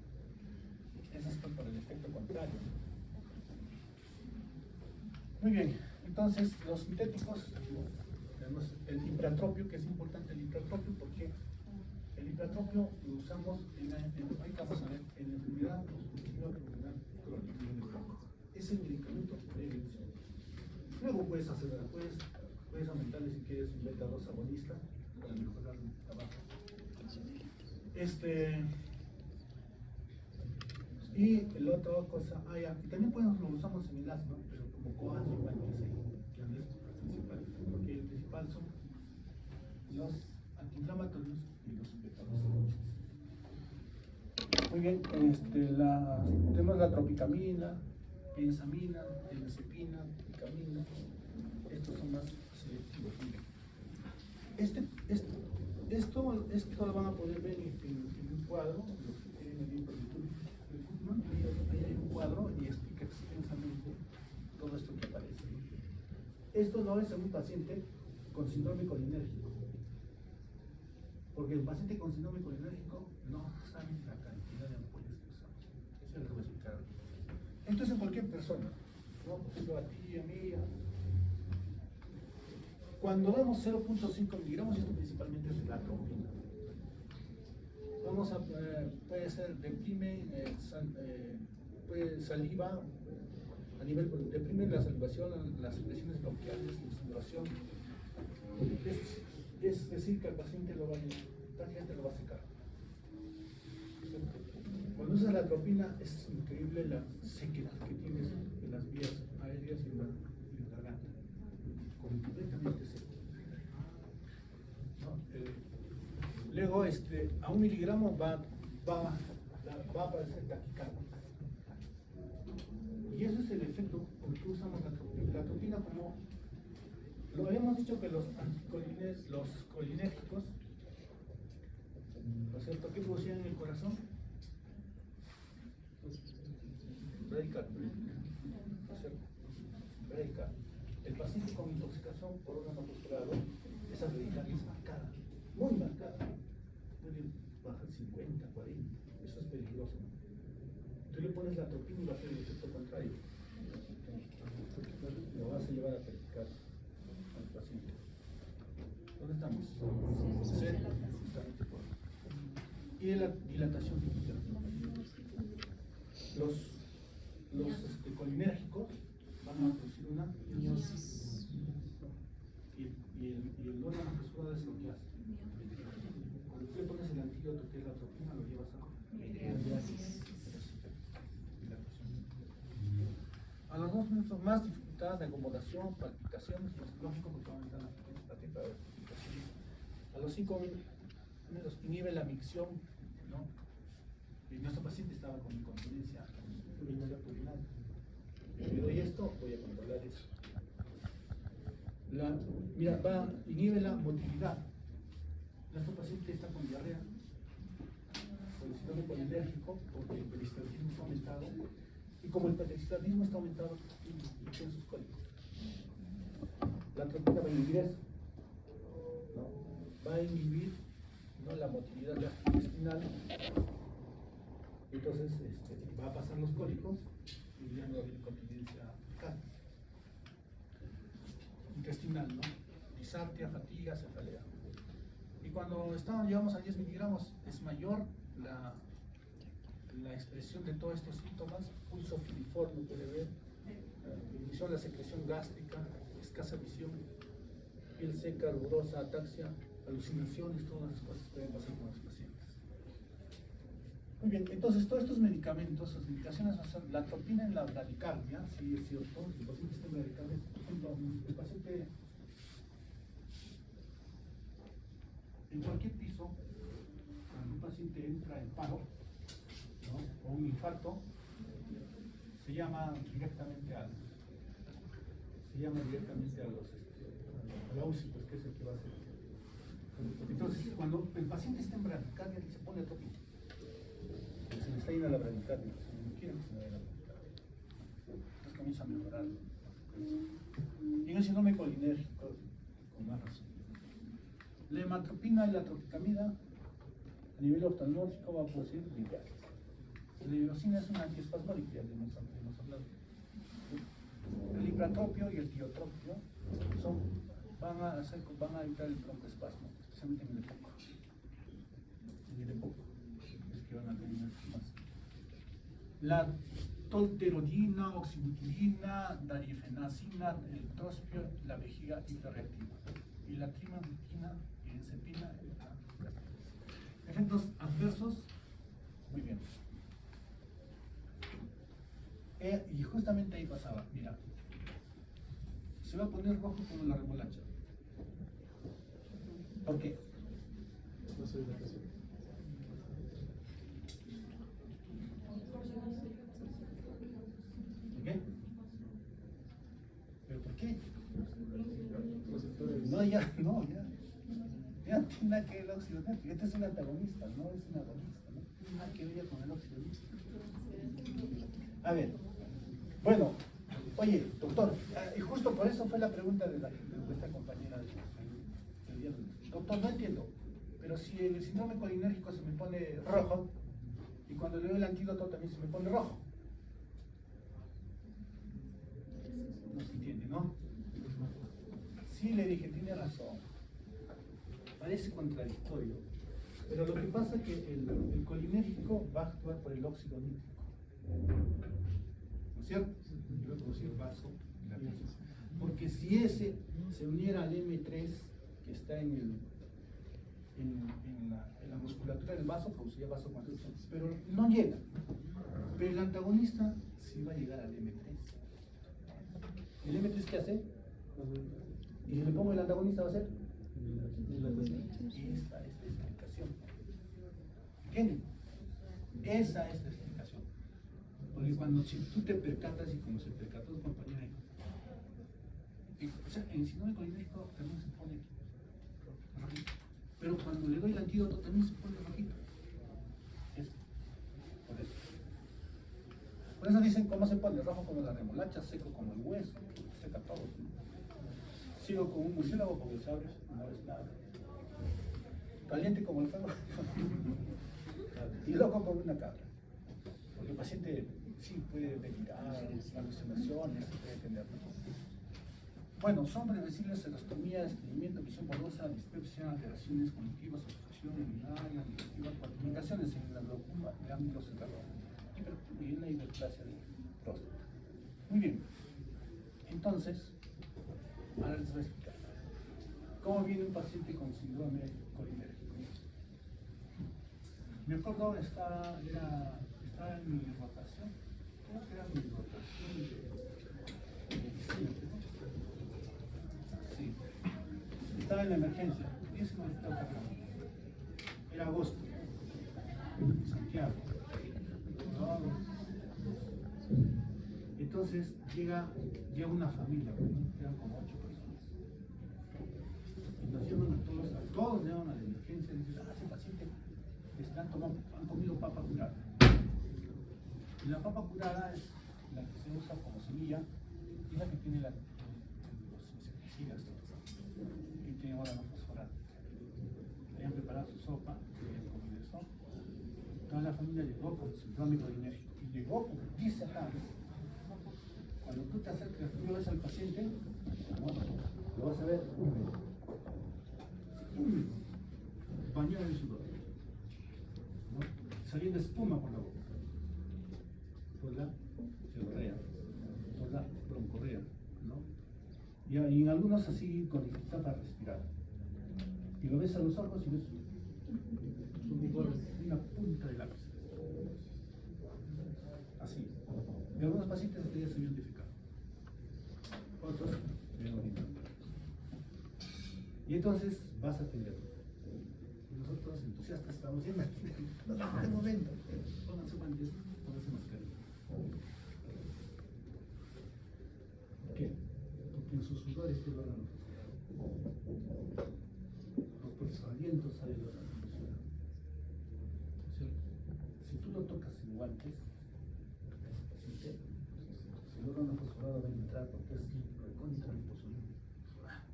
S1: Eso es por el efecto contrario. Muy bien, entonces los sintéticos, tenemos el hipratropio, que es importante el hipratropio porque el hipratropio lo usamos ahorita vamos a ver, en la enfermedad obstructiva pulmonar crónica. Es el medicamento prevención. Luego puedes aumentarle si quieres un beta-2 agonista para mejorar el trabajo. Y la otra cosa, y también podemos, lo usamos en el asma, pero como coadyuvante, que no es principal, porque el principal son los antiinflamatorios y los beta-bloqueadores. Muy bien, tenemos la tropicamina, benzamina, diazepina, picamina. Estos son más selectivos. Esto lo van a poder ver en un cuadro, los que tienen bien por YouTube. Ahí hay un cuadro y explica extensamente todo esto que aparece. Esto no es en un paciente con síndrome colinérgico, porque el paciente con síndrome colinérgico no sabe la cantidad de ampollas que usamos. Eso les voy a explicar. Esto es en cualquier persona, ¿no? Por ejemplo, a ti, a mí. Cuando damos 0.5 miligramos, esto principalmente es la atropina. Vamos a, puede ser deprime, puede saliva, a nivel, deprime la salivación, las secreciones bronquiales, la sudoración. Es decir, que el paciente prácticamente lo va a secar. Cuando usas la atropina, es increíble la sequedad que tienes en las vías aéreas y en la garganta. Completamente seco. ¿No? Luego, a 1 miligramo va a aparecer taquicardia. Y eso es el efecto porque usamos la atropina como. Lo habíamos dicho que los colinérgicos, ¿no es cierto? ¿Qué producían en el corazón? Bradicardia. ¿No es cierto? Bradicardia. El paciente con intoxicación por órgano posturado, esa bradicardia es marcada, muy marcada. Puede bajar 50, 40. Eso es peligroso. Tú le pones la atropina y va a hacer el efecto contrario. Lo vas a llevar a practicar al paciente. ¿Dónde estamos? Y la dilatación pupila. Los colinérgicos van a producir una miosis. Y el órgano apresurado es lo que hace. Cuando tú le pones el antídoto que es la atropina, lo llevas a los 2 minutos más, dificultad de acomodación, palpitaciones, es lógico porque aumentan la temperatura de palpitación. A los 5 minutos inhibe la micción, ¿no? Y nuestro paciente estaba con incontinencia urinaria. Le doy esto, voy a controlar eso. Inhibe la motilidad. Nuestro paciente está con diarrea, con el síndrome colinérgico, porque el peristaltismo está aumentado. Y como el peristaltismo está aumentado, tiene sus cólicos. La atropina va a inhibir eso, ¿no? Va a inhibir, ¿no?, la motilidad gastrointestinal. Entonces va a pasar los cólicos y ya no va a haber incontinencia fecal. Intestinal, ¿no? Disartria, fatiga, cefalea. Y cuando llegamos a 10 miligramos es mayor la expresión de todos estos síntomas: pulso filiforme, puede ver, disminución de la secreción gástrica, escasa visión, piel seca, rugosa, ataxia, alucinaciones, todas las cosas pueden pasar con los pacientes. Muy bien, entonces todos estos medicamentos, sus indicaciones son la atropina en la bradicardia, sí es cierto, el paciente está en bradicardia, por ejemplo, el paciente en cualquier piso, cuando un paciente entra en paro, ¿no?, o un infarto, se llama directamente a la UCI, pues, que es el que va a hacer. Entonces, cuando el paciente está en bradicardia, se pone atropina. Se le está yendo a la bradicardia, no quieren que se vaya a la bradicardia. Entonces comienza a mejorar. Y en el síndrome colinérgico, con más razón. La hematropina y la tropicamida a nivel oftalmológico va a producir litiasis. La ivermectina es una antiespasmódica, ya hemos hablado. El hipratropio y el tiotropio van a evitar el broncoespasmo, especialmente en el EPOC. En el EPOC es que van a tener más. La tolterodina, oxibutilina, darifenacina, el trospio, la vejiga hiperreactiva. Y la trimebutina y enzepina. Efectos adversos, muy bien. justamente ahí pasaba, mira, se va a poner rojo como la remolacha. ¿Por qué?
S3: No soy de acuerdo.
S1: ¿Por qué? ¿Pero por qué?
S3: Receptores.
S1: No, ya, no, ya. Ya no tiene nada que ver el óxido nítrico. Este es un antagonista, no es un agonista, ¿no? Tiene nada que ver con el óxido nítrico. A ver, bueno, oye, doctor, y justo por eso fue la pregunta de esta compañera del día lunes. Doctor, no entiendo, pero si el síndrome colinérgico se me pone rojo, y cuando le doy el antídoto también se me pone rojo. No se entiende, ¿no? Sí, le dije, tiene razón. Parece contradictorio. Pero lo que pasa es que el colinérgico va a actuar por el óxido nítrico. ¿No es cierto? Y va a producir vasodilación. Porque si ese se uniera al M3 que está en la musculatura del vaso, produciría vasoconstricción. Pero no llega. Pero el antagonista sí va a llegar al M3. ¿El M3 qué hace? Y si le pongo el antagonista va a ser esta es la explicación. ¿Entienden? Esa es la explicación. Porque cuando si tú te percatas, y como se percató tu compañera, o sea, en el síndrome colinérgico también se pone rojito. Pero cuando le doy el antídoto también se pone rojito. Eso. Por eso. Por eso dicen cómo se pone rojo como la remolacha, seco como el hueso, seca todo, ¿no? Sigo con un murciélago porque sabes, no es nada. Caliente como el fuego y loco como una cabra. Porque el paciente sí puede delirar, alucinaciones, puede tener. Bueno, son reversibles serostomía, estreñimiento, visión borrosa, dispepsia, alteraciones cognitivas, obstrucción urinaria, digestiva, complicaciones en la glaucoma, el ámbito cerrado y en la hiperplasia de próstata. Muy bien. Entonces, ahora les voy a explicar. ¿Cómo viene un paciente con síndrome colinérgico? Me acuerdo, estaba en mi rotación, creo que era mi rotación de diciembre, ¿no? Sí. Estaba en la emergencia, y ese no estaba acá. Era agosto, Santiago. ¿No? Entonces llega una familia, ¿no? Eran como 8 personas. Y nos llevan a todos llevan a la emergencia y dicen, ese paciente han comido papa curada. Y la papa curada es la que se usa como semilla y la que tiene los insecticidas y tiene órgano fosforado. Habían preparado su sopa, habían comido eso. Toda la familia llegó con síndrome colinérgico y llegó, como dice acá, cuando tú te acercas, tú ves al paciente, ¿no? Lo vas a ver húmedo, bañado en sudor, ¿no? Saliendo espuma por la boca, por la ceborrea, por la broncorrea, ¿no? Y en algunos así con dificultad para respirar. Y lo ves a los ojos y ves una punta de lápiz. Así. Y algunos pacientes ya se habían identificado. Otros habían orinado. Y entonces vas a atenderlo. Y nosotros entusiastas estamos diciendo, no, de momento, pónganse guantes, pónganse mascarilla. ¿Por qué? Porque en sus sudores este órgano fosforado. Por su aliento sale el órgano fosforado. O sea, si tú lo tocas sin guantes, el órgano fosforado va a entrar porque es recontra liposolúvel.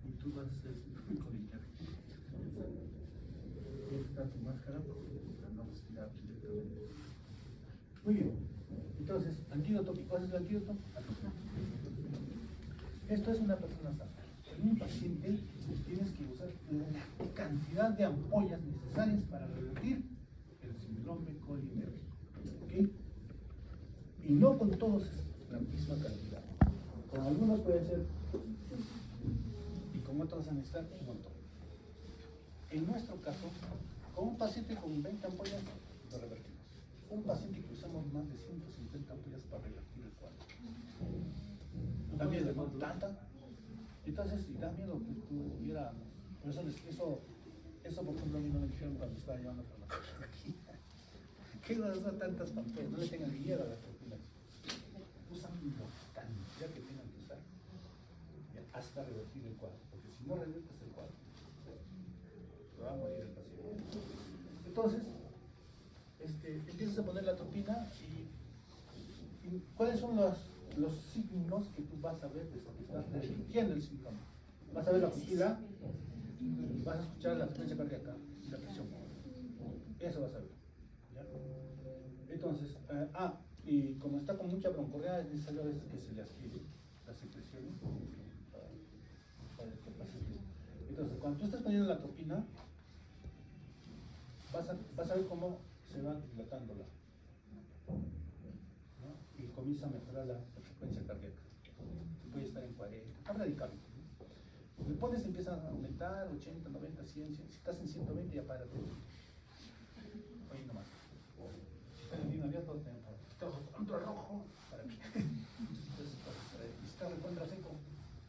S1: Y tú vas a ser colinérgico. Tienes que estar tu máscara para no respirar directamente. Muy bien. Entonces, antídoto, ¿cuál es el antídoto? Esto es una persona sana. En un paciente tienes que usar la cantidad de ampollas necesarias para revertir el síndrome colinérgico. ¿Ok? Y no con todos la misma cantidad. Con algunos puede ser y con otros a necesitar un montón. En nuestro caso, con un paciente con 20 ampollas lo revertimos. Un paciente que usamos más de 150 ampollas para revertir el cuadro. Da miedo, ¿no? Tanta. Entonces, y da miedo que tú hubiera. Por eso, eso por ejemplo, a mí no me dijeron cuando estaba llevando farmacología. ¿Qué no usan tantas pampelas? No le tengan miedo a las propinas. Usan la cantidad que tengan que usar hasta revertir el cuadro. Porque si no reviertes el cuadro, se va a morir el paciente. Entonces, empiezas a poner la atropina y ¿cuáles son los signos que tú vas a ver desde que estás resintiendo el síntoma? Vas a ver la pupila, vas a escuchar la frecuencia cardíaca y la presión. Eso vas a ver. ¿Ya? Entonces, y como está con mucha broncorrea, es necesario a veces que se le aspire las secreciones para que pase bien. Entonces, cuando tú estás poniendo la atropina, vas a ver cómo se va dilatando ¿no? Y comienza a mejorar la frecuencia cardíaca. Puede estar en 40, radicalmente. ¿No? Le pones, empieza a aumentar, 80, 90, 100, 100. Si estás en 120, ya párate. Oye, nomás. Si estás en línea abierta, te está contra rojo, para aquí. Entonces, si está recontra seco,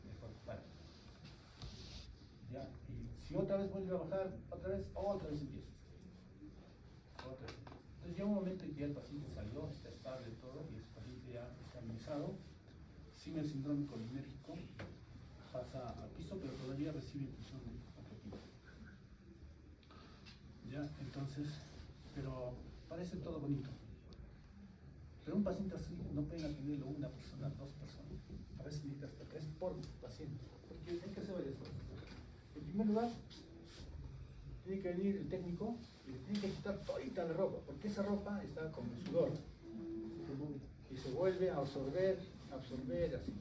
S1: mejor, para. Ya, y si otra vez vuelve a bajar, otra vez empiezas. Otra vez. Entonces llega un momento en que ya el paciente salió, está estable todo, y el paciente ya está estabilizado, sin el síndrome colinérgico, pasa al piso, pero todavía recibe infusión de atropina. Ya, entonces, pero parece todo bonito. Pero un paciente así no pueden atenderlo una persona, dos personas. A veces necesita hasta 3 por paciente. Porque hay que hacer varias cosas. En primer lugar, tiene que venir el técnico y le tiene que quitar todita la ropa, porque esa ropa está con sudor. Y se vuelve a absorber así.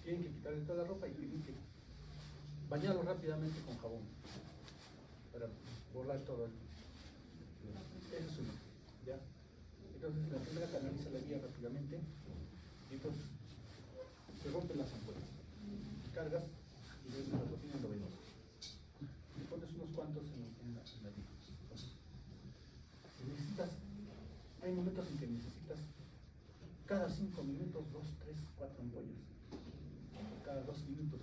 S1: Tienen que quitarle toda la ropa y tienen que bañarlo rápidamente con jabón para borrar todo. Eso es uno. ¿Ya? Entonces la primera canaliza la vía rápidamente y entonces se rompen las ampollas. Cargas y ves la atropina endovenosa. Y pones unos cuantos en la vía. Si necesitas, hay momentos en que necesitas cada 5 minutos 2, 3, 4 ampollas. Cada 2 minutos.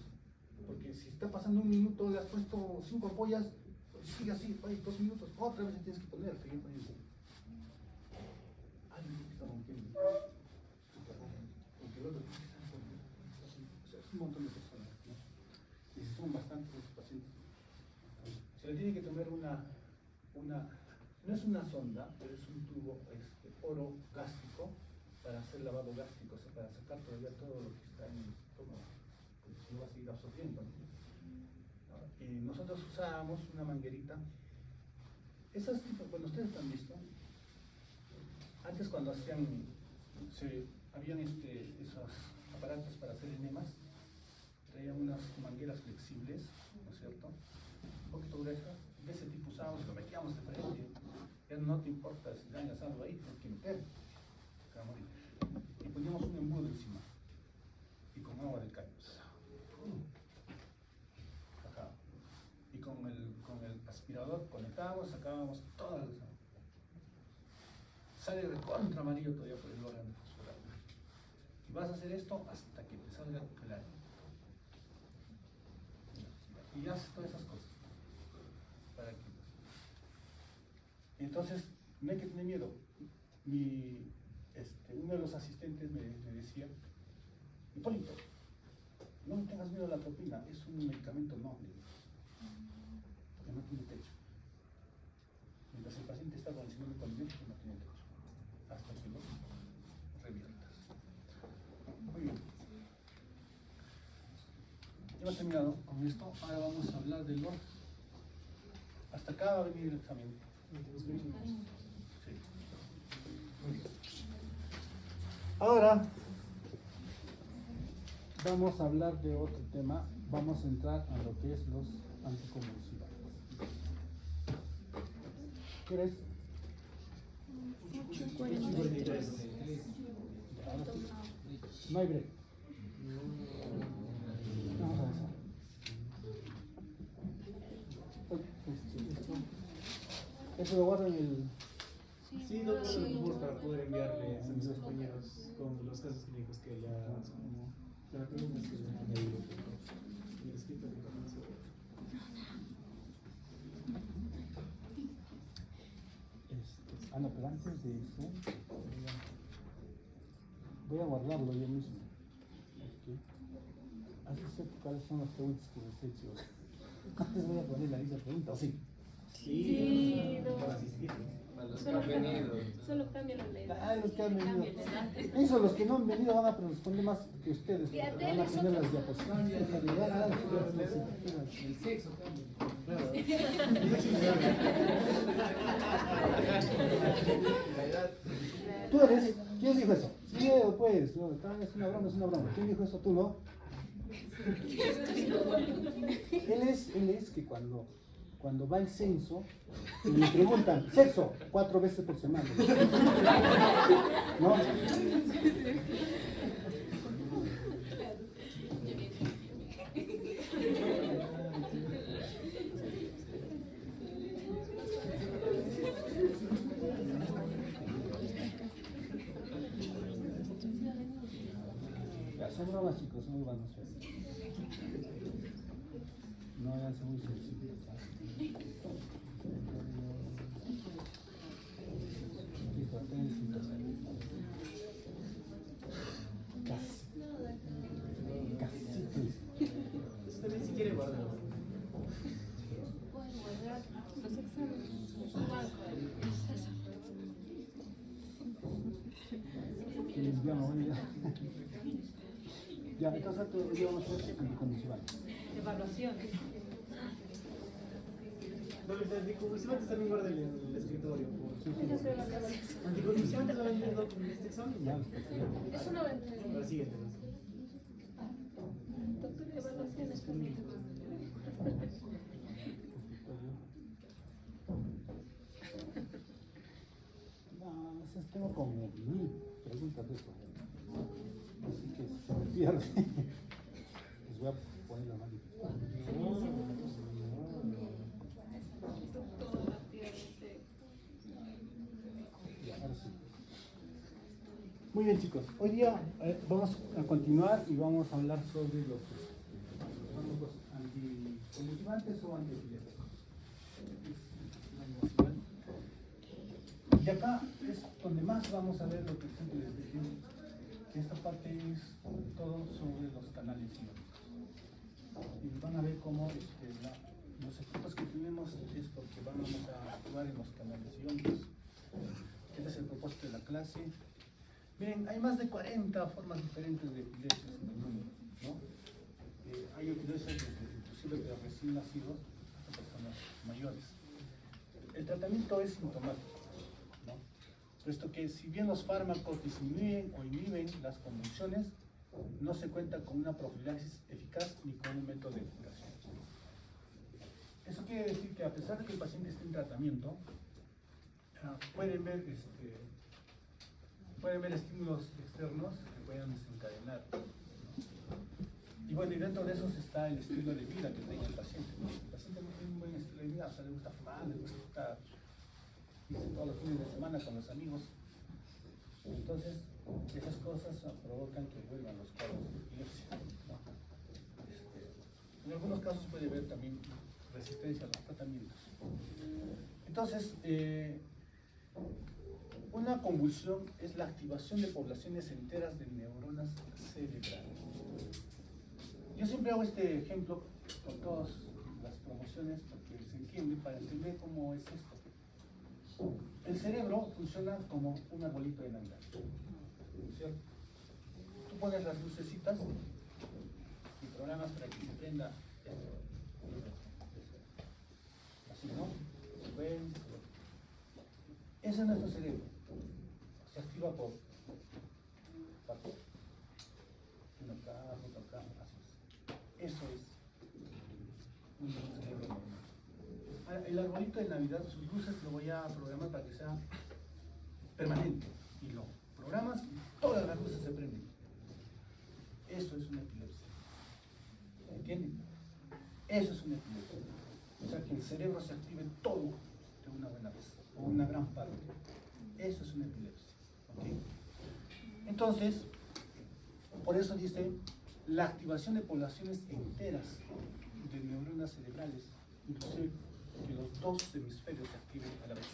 S1: Porque si está pasando 1 minuto, le has puesto 5 ampollas, pues sigue así, 2 minutos, otra vez le tienes que poner, seguir poniendo. Alguien está rompiendo. Porque el otro tiene que estar rompiendo. O sea, es un montón de personas, ¿no? Y son bastantes los pacientes. Se le tiene que tomar no es una sonda, pero es un tubo oro gástrico para hacer lavado gástrico, o sea, para sacar todavía todo lo que está en el estómago, porque si no va a seguir absorbiendo, ¿no? Y nosotros usábamos una manguerita, esas tipos, bueno, ustedes han visto, antes cuando habían esos aparatos para hacer enemas, traían unas mangueras flexibles, ¿no es cierto? Un poquito gruesas, de ese tipo usábamos, lo metíamos de frente, ya no te importa si dañas algo ahí, tienes que meter, se va a morir. Y poníamos un embudo encima, y con agua del caño. Ajá. Y con el aspirador conectábamos, sacábamos todas las... Sale de contra amarillo todavía por el órgano fosforado. Y vas a hacer esto hasta que te salga claro. Y haces todas esas cosas. Para que... Entonces, no hay que tener miedo. Uno de los asistentes me decía, Hipólito, no tengas miedo a la atropina, es un medicamento noble, que no tiene techo. Mientras el paciente está con el síndrome colinérgico, no tiene techo, hasta que lo reviertas. Muy bien. Ya hemos terminado con esto, ahora vamos a hablar del orden. Hasta acá va a venir el examen. Sí. Muy bien. Ahora vamos a hablar de otro tema, vamos a entrar a lo que es los anticonvulsivantes. ¿Quieres?
S4: 8:43.
S1: No hay break. Vamos a ver. Eso lo guardo en el...
S3: Sí, no lo para poder enviarles a mis compañeros con los casos clínicos que ya La pregunta es que le han añadido y el escrito que comienza.
S1: No, pero antes de eso, voy a guardarlo yo mismo. Okay. Así sé cuáles son las preguntas que les he hecho. Antes voy a poner la misma pregunta, ¿o sí?
S2: Sí, no.
S3: Para asistir.
S7: Para los que han venido.
S2: Solo cambia la ley.
S1: Ah, los que han venido. Eso, los que no han venido van a responder más que ustedes.
S6: Ya,
S1: Porque van a tener las diapositivas.
S7: El sexo cambia.
S1: Tú eres, ¿quién dijo eso? Sí, pues, no, es una broma, es una broma. ¿Quién dijo eso? Tú, ¿no? Él es que cuando va al censo y le preguntan, sexo, 4 veces por semana. ¿No? Ya, son bromas, chicos, son bromas. No háganse muy sensibles.
S3: Eso también si quiere guardarlo.
S2: Los exámenes.
S1: Ya, entonces hoy vamos a hacer anticondicional.
S2: Evaluación.
S3: No, anticonvulsivantes también guarden el escritorio.
S2: Anticondicionante
S3: ¿Anticonvulsivantes lo han visto con este examen?
S1: Ya,
S2: Eso no va a entender.
S3: Para el siguiente.
S2: Doctor, evaluaciones conmigo.
S1: no, esas tengo como 1000 preguntas de eso. Así que si se me pierde, les voy a poner la mano. Ya, ahora sí. Muy bien, chicos. Hoy día vamos a continuar y vamos a hablar sobre los anticonvulsivantes o antiepilépticos. Y acá es donde más vamos a ver lo que siempre les dije, que esta parte es todo sobre los canales iónicos. Y van a ver cómo los efectos que tenemos es porque vamos a actuar en los canales iónicos. Este es el propósito de la clase. Miren, hay más de 40 formas diferentes de epilepsias en el mundo, ¿no? Hay epilepsias inclusive de recién nacidos hasta personas mayores. El tratamiento es sintomático, ¿no? Puesto que si bien los fármacos disminuyen o inhiben las convulsiones, no se cuenta con una profilaxis eficaz ni con un método de curación. Eso quiere decir que a pesar de que el paciente esté en tratamiento, pueden ver estímulos externos que puedan desencadenar, ¿no? Y bueno, y dentro de esos está el estilo de vida que tenga el paciente, ¿no? El paciente no tiene un buen estilo de vida, o sea, le gusta fumar, le gusta irse todos los fines de semana con los amigos. Entonces, esas cosas provocan que vuelvan los cuadros de epilepsia, ¿no? En algunos casos puede haber también resistencia a los tratamientos. Entonces, una convulsión es la activación de poblaciones enteras de neuronas cerebrales. Yo siempre hago este ejemplo con todas las promociones porque se entiende, para entender cómo es esto. El cerebro funciona como un arbolito de Navidad, ¿cierto? Tú pones las lucecitas y programas para que se prenda esto. Así, ¿no? Ese es nuestro cerebro. Se activa por partes. Uno acá, otro acá, así es. Eso es un cerebro normal. Ahora, el arbolito de Navidad, sus luces lo voy a programar para que sea permanente. Y lo programas y todas las luces se prenden. Eso es una epilepsia. ¿Entienden? Eso es una epilepsia. O sea, que el cerebro se active todo de una buena vez, o una gran parte. Eso es una epilepsia. ¿Okay? Entonces, por eso dice la activación de poblaciones enteras de neuronas cerebrales, inclusive que los dos hemisferios se activen a la vez.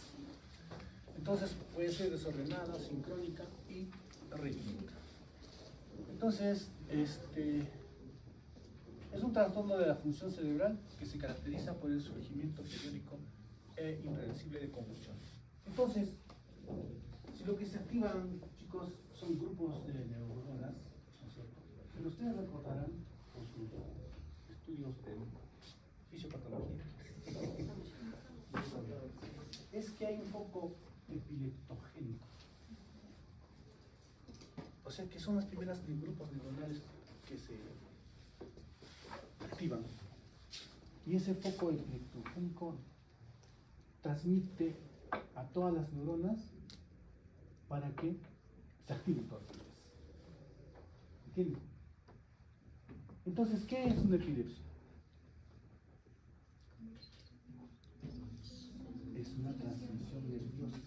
S1: Entonces puede ser desordenada, sincrónica y rítmica. Entonces, es un trastorno de la función cerebral que se caracteriza por el surgimiento periódico e irreversible de convulsiones. Entonces, si lo que se activan, chicos, son grupos de neuronas, ¿no es cierto? Pero ustedes recordarán con sus estudios de fisiopatología, es que hay un foco epileptogénico. O sea que son las primeras grupos neuronales que se activan. Y ese foco epileptogénico transmite a todas las neuronas para que se activen todas ellas. ¿Entienden? Entonces, ¿qué es una epilepsia? Es una transmisión nerviosa.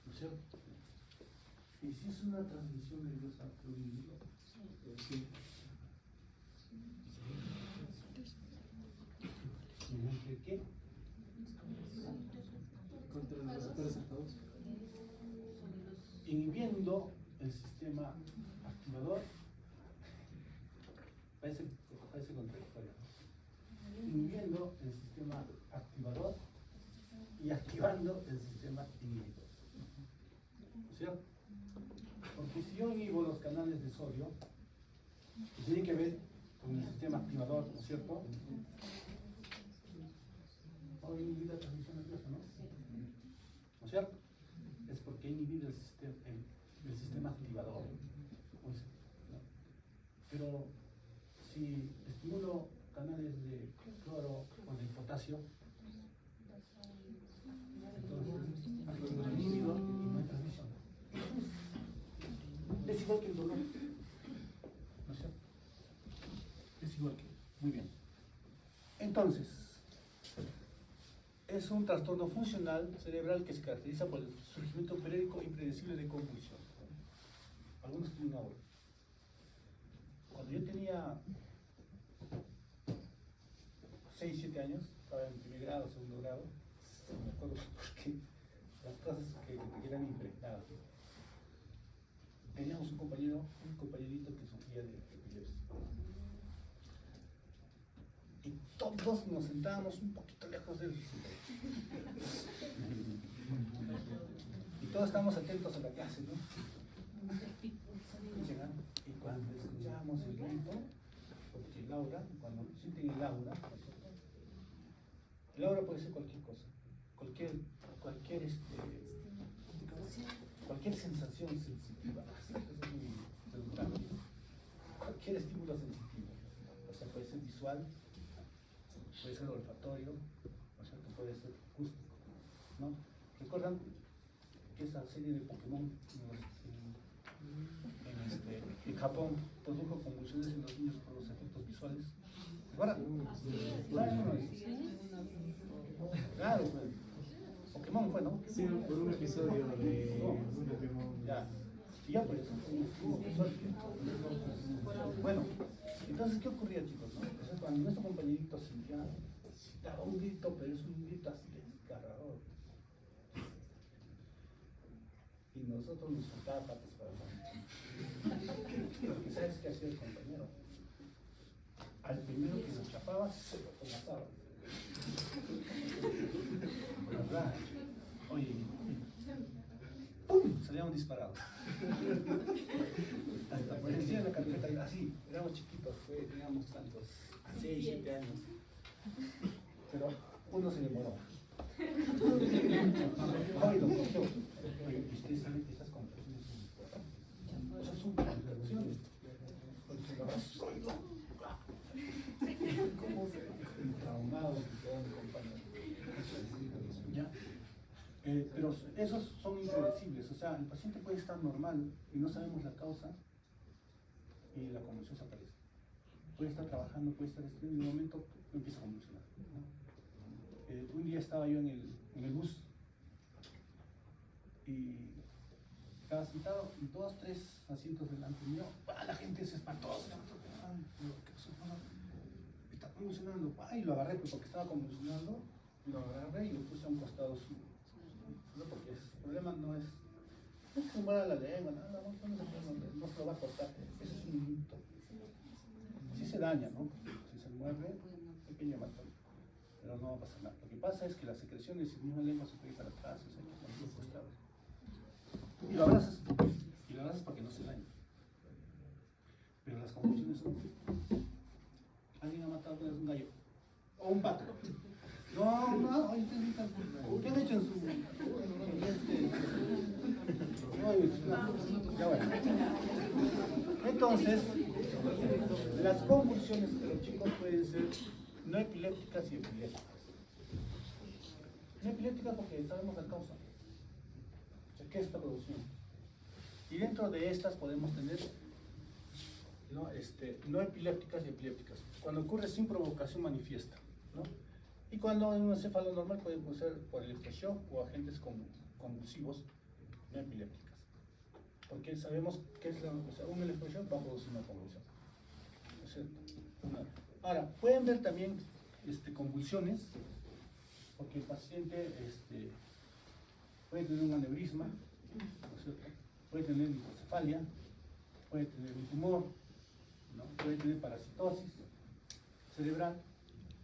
S1: ¿No es cierto? Y si es una transmisión nerviosa fluida, sí. ¿Mediante qué?
S3: Contra los receptores activadores.
S1: Inhibiendo el sistema activador. Parece contradictorio. Inhibiendo el sistema activador y activando el sistema inhibidor. ¿No es cierto? Porque si yo inhibo los canales de sodio, que tiene que ver con el sistema activador, ¿no es cierto? O inhibir la transmisión nerviosa, ¿no? ¿No es cierto? Es porque he inhibido el sistema activador. ¿No? Pero si estimulo canales de cloro o de potasio, entonces no he inhibido y no hay transmisión. Es igual que el dolor. ¿No es cierto? Es igual que. Muy bien. Entonces, es un trastorno funcional cerebral que se caracteriza por el surgimiento periódico e impredecible de convulsión. Algunos tienen ahora. Cuando yo tenía 6, 7 años, estaba en primer grado, segundo grado, me acuerdo porque las cosas que eran impregnadas. Teníamos un compañerito que sufría de epilepsia. Y todos nos sentábamos un poquito lejos de él. Y todos estábamos atentos a la clase, ¿no? Y cuando escuchábamos el grito, porque el aura, cuando sienten el aura puede ser cualquier cosa, cualquier sensación sensitiva, eso es muy cerebral. Cualquier estímulo sensitivo, o sea, puede ser visual, puede ser olfatorio, o sea, puede ser acústico, ¿no? ¿Recuerdan esa serie de Pokémon en Japón produjo convulsiones en los niños por los efectos visuales? ¿Recuerdan? Claro, pues. Pokémon fue, ¿no?
S3: Sí, por un episodio de un Pokémon.
S1: Ya. Y ya pues, un episodio que. Bueno, entonces, ¿qué ocurría, chicos? ¿No? O sea, cuando nuestro compañerito daba un grito, pero es un grito así desgarrador. Y nosotros nos faltaba patas para adelante. Porque ¿sabes qué hacía el compañero? Al primero que nos chapaba, se lo tomaba. ¿Verdad? Oye, ¡pum! Salíamos disparados. Hasta por encima de la carpeta, así, éramos chiquitos, teníamos tantos, 6, 7 años. Pero uno se demoró. Hoy lo cogió. Oye, ¿ustedes saben que estas contracciones son importantes? Esas son contracciones. Porque lo vas ¿cómo se traumado que quedan compañeros? ¿Ya? Pero esos son impredecibles, o sea, el paciente puede estar normal y no sabemos la causa y la convulsión se aparece. Puede estar trabajando, puede estar estudiando y en un momento empieza a convulsionar, ¿no? Un día estaba yo en el bus y estaba sentado y 2, 3 asientos delante mío, la gente se espantó, está convulsionando, y lo agarré pues, porque estaba convulsionando, y lo agarré y lo puse a un costado suyo, ¿no? Porque el problema no es que muera la lengua, no se lo va a cortar, ese es un mito. Sí se daña, ¿no? Si se mueve, pequeño matón, pero no va a pasar nada. Lo que pasa es que las secreciones y la misma lengua se puede ir para atrás, o sea, que los costados. Y lo abrazas para que no se dañe. Pero las convulsiones son... ¿Alguien ha matado una vez un gallo? ¿O un pato? No, oye, ¿qué han hecho en su...? Ya bueno. Entonces, las convulsiones de los chicos pueden ser no epilépticas y epilépticas. No epilépticas porque sabemos la causa. O sea, ¿qué está produciendo? Y dentro de estas podemos tener no epilépticas y epilépticas. Cuando ocurre sin provocación manifiesta, ¿no? Y cuando en un encéfalo normal puede ser por electroshock o agentes convulsivos no epilépticas. Porque sabemos que es un electroshock va a producir una convulsión. ¿No es cierto? Ahora, pueden ver también convulsiones, porque el paciente puede tener un aneurisma, ¿no es cierto? Puede tener microcefalia, puede tener un tumor, ¿no? Puede tener parasitosis cerebral.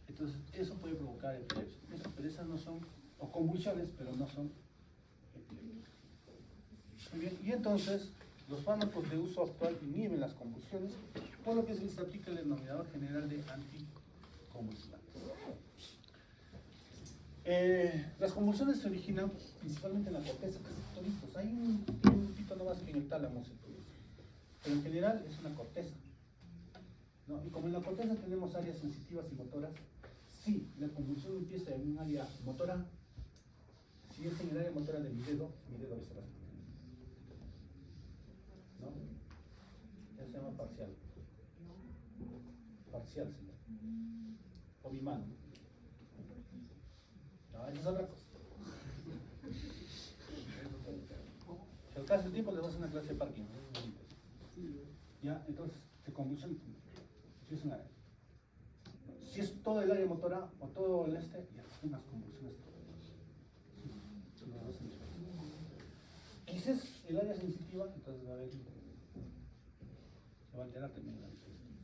S1: Entonces, eso puede provocar epilepsia. Pero esas no son, o convulsiones, pero no son epilépticas. Muy bien, y entonces, los fármacos de uso actual inhiben las convulsiones, por lo que se les aplica el denominador general de anticonvulsivantes. Las convulsiones se originan principalmente en la corteza, casi toditos. Hay un grupito no más que en el tálamo, pero en general es una corteza, ¿no? Y como en la corteza tenemos áreas sensitivas y motoras, si la convulsión empieza en un área motora, si es en el área motora de mi dedo va a estar así, ¿no? Eso se llama parcial. Parcial se llama. O mi mano. No, eso es otra cosa. Si al caso del tiempo les vas a hacer una clase de parking, ¿no? Ya, entonces se convulsiona. Si es una área. Si es todo el área motora o todo el ya son unas convulsiones. Y si es el área sensitiva, entonces va a haber, se va a alterar también la digestión.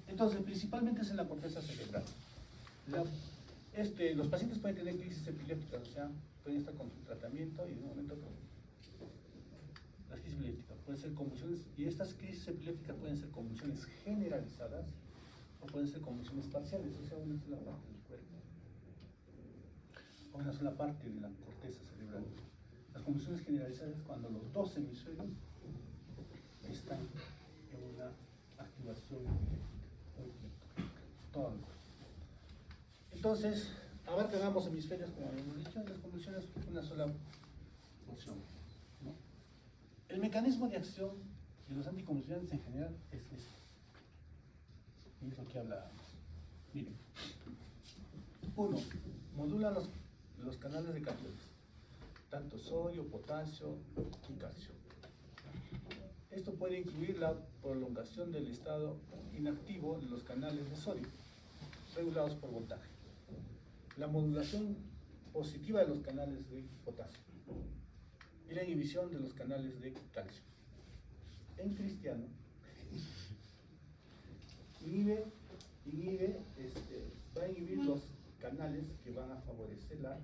S1: Entonces, principalmente es en la corteza cerebral. Los pacientes pueden tener crisis epilépticas, o sea, pueden estar con su tratamiento y en un momento las crisis epilépticas pueden ser convulsiones, y estas crisis epilépticas pueden ser convulsiones generalizadas o pueden ser convulsiones parciales, o sea, una sola parte del cuerpo o una sola parte de la corteza cerebral. Las convulsiones generalizadas es cuando los dos hemisferios están en una activación epiléptica, todo el cuerpo. Entonces, abarcan ambos hemisferios, como habíamos dicho, las convulsiones una sola porción, ¿no? El mecanismo de acción de los anticonvulsivantes en general es este. Y es lo que hablábamos. Miren. 1. Modulan los canales de cationes, tanto sodio, potasio y calcio. Esto puede incluir la prolongación del estado inactivo de los canales de sodio, regulados por voltaje. La modulación positiva de los canales de potasio y la inhibición de los canales de calcio. En cristiano, va a inhibir los canales que van a favorecer la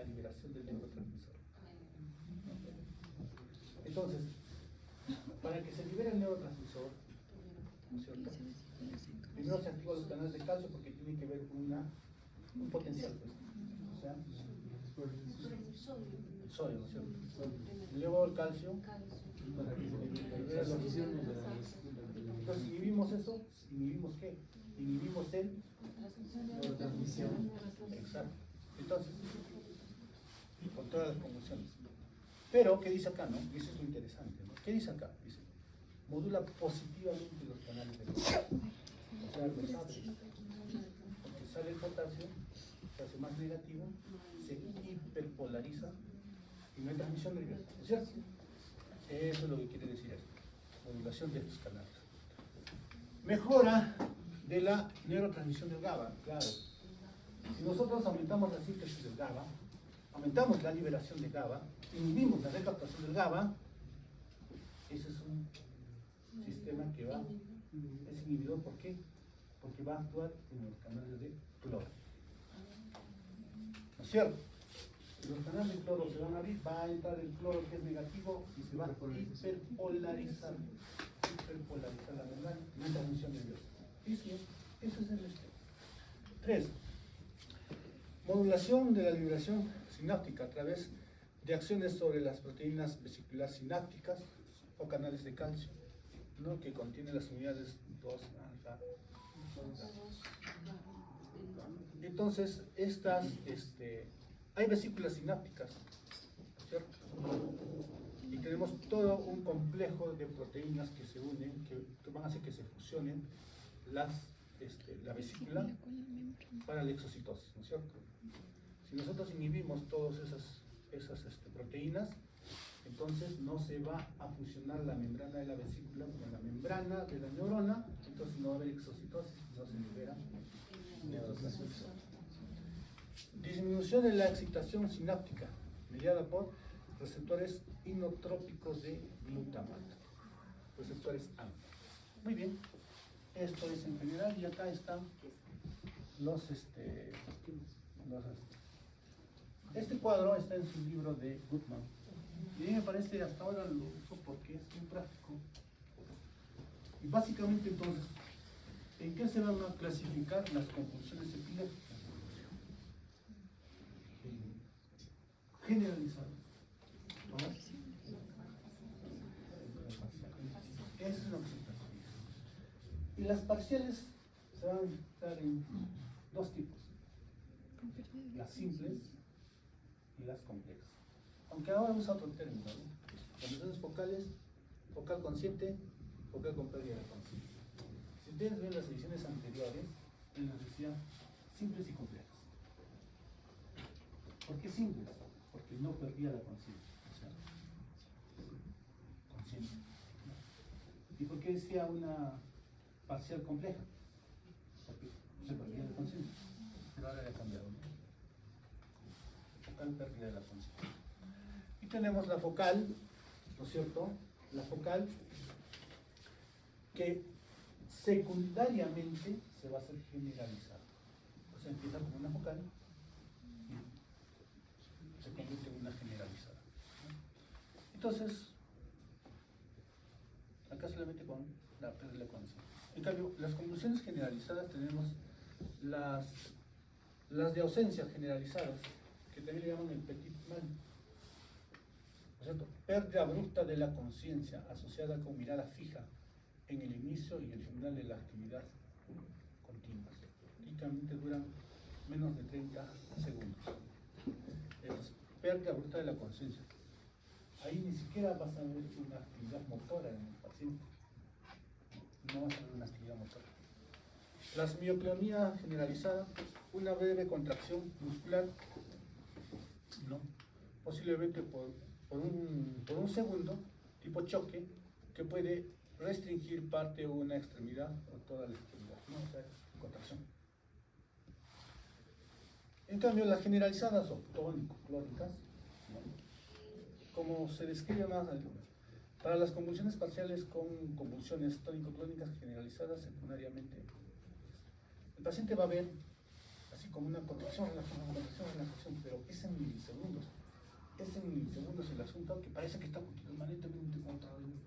S1: liberación del neurotransmisor. Entonces, para que se libere el neurotransmisor, ¿no es cierto? Primero se activan los canales de calcio porque tiene que ver con un potencial, pues. O sea, el sodio, ¿no es cierto? Luego el calcio, para que se libere los... Entonces, inhibimos eso, ¿inhibimos qué? Inhibimos el neurotransmisión. Exacto. Entonces, con todas las convulsiones. Pero, ¿qué dice acá, no? Y eso es lo interesante, ¿no? ¿Qué dice acá? Dice, modula positivamente los canales de calcio. O sea, los abre. Porque sale el potasio, se hace más negativo, se hiperpolariza y no hay transmisión de liberación, ¿es cierto? Eso es lo que quiere decir esto, modulación de estos canales. Mejora de la neurotransmisión del GABA, claro. Si nosotros aumentamos la síntesis del GABA, aumentamos la liberación de GABA, inhibimos la recaptación del GABA, ese es un sistema que va, es inhibidor, ¿por qué? Porque va a actuar en los canales de cloro. ¿No es cierto? Si los canales de cloro se van a abrir, va a entrar el cloro que es negativo y se va a hiperpolarizar la membrana, no hay transmisión nerviosa. Eso es el esquema. 3. Modulación de la liberación sináptica a través de acciones sobre las proteínas vesiculares sinápticas o canales de calcio, ¿no? Que contienen las unidades 2 alfa. Entonces, hay vesículas sinápticas, ¿cierto? Y tenemos todo un complejo de proteínas que se unen, que van a hacer que se fusionen la vesícula para la exocitosis, ¿no es cierto? Si nosotros inhibimos todas esas proteínas, entonces no se va a fusionar la membrana de la vesícula con la membrana de la neurona, entonces no va a haber exocitosis, no se libera neurotransmisor. Disminución de la excitación sináptica, mediada por receptores inotrópicos de glutamato, receptores AMPA. Muy bien, esto es en general y acá están este cuadro está en su libro de Goodman. Y a mí me parece, hasta ahora lo uso porque es muy práctico. Y básicamente entonces, ¿en qué se van a clasificar las convulsiones epilépticas? Generalizadas. ¿No? Esa es una presentación. Y las parciales se van a dar en dos tipos. Las simples y las complejas. Aunque ahora usa otro término, ¿no? Condiciones focales, focal consciente, focal con pérdida de conciencia. Si ustedes ven las ediciones anteriores, él nos decía simples y complejas. ¿Por qué simples? Porque no perdía la conciencia. O sea, consciente. ¿Y por qué decía una parcial compleja? Porque se perdía la conciencia. Pero ahora ya ha cambiado, ¿no? Focal, pérdida de la conciencia. Y tenemos la focal, ¿no es cierto? La focal que secundariamente se va a hacer generalizada. O sea, empieza como una focal y se convierte en una generalizada, ¿no? Entonces, acá solamente con la pérdida de la conciencia. En cambio, las convulsiones generalizadas tenemos las de ausencia generalizadas, que también le llaman el petit mal. ¿No es cierto? Pérdida abrupta de la conciencia asociada con mirada fija en el inicio y el final de la actividad continua. Típicamente duran menos de 30 segundos. Es pérdida abrupta de la conciencia. Ahí ni siquiera vas a ver una actividad motora en el paciente. No vas a ver una actividad motora. Las mioclonía generalizada, una breve contracción muscular, ¿no? Posiblemente por un segundo, tipo choque, que puede restringir parte o una extremidad o toda la extremidad, ¿no? O sea, contracción. En cambio, las generalizadas o tónico-clónicas, ¿no? Como se describe más para las convulsiones parciales con convulsiones tónico-clónicas generalizadas secundariamente, el paciente va a ver así como una contracción, relajación, pero es en milisegundos. Es en milisegundos el asunto que parece que está permanentemente contraído,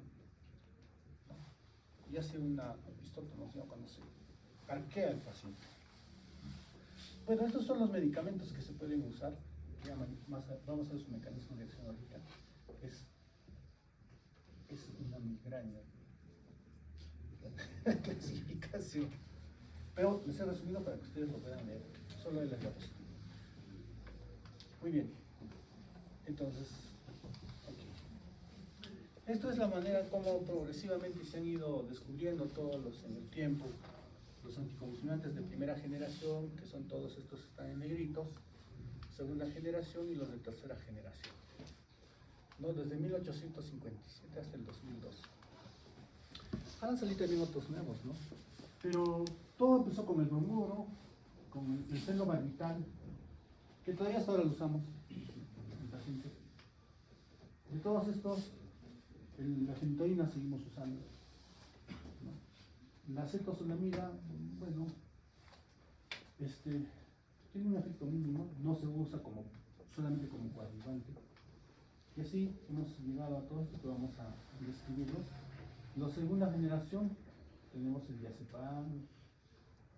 S1: ¿no? Y hace una epistotonomía cuando se arquea el paciente. Bueno, estos son los medicamentos que se pueden usar. Vamos a ver su mecanismo de acción ahorita. Es una migraña. Clasificación. Pero les he resumido para que ustedes lo puedan leer. Solo el diapositiva. Muy bien. Entonces, okay. Esto es la manera como progresivamente se han ido descubriendo todos en el tiempo los anticonvulsionantes de primera generación, que son todos estos que están en negritos, segunda generación y los de tercera generación. ¿no? Desde 1857 hasta el 2002. Han salido también otros nuevos, ¿no? Pero todo empezó con el bromuro, con el fenobarbital, que todavía hasta ahora lo usamos en pacientes. De todos estos, la fenitoína seguimos usando, ¿no? La acetozolamida, bueno, tiene un efecto mínimo, no se usa solamente como coadyuvante. Y así hemos llegado a todo esto que vamos a describirlos. La segunda generación tenemos el diazepam,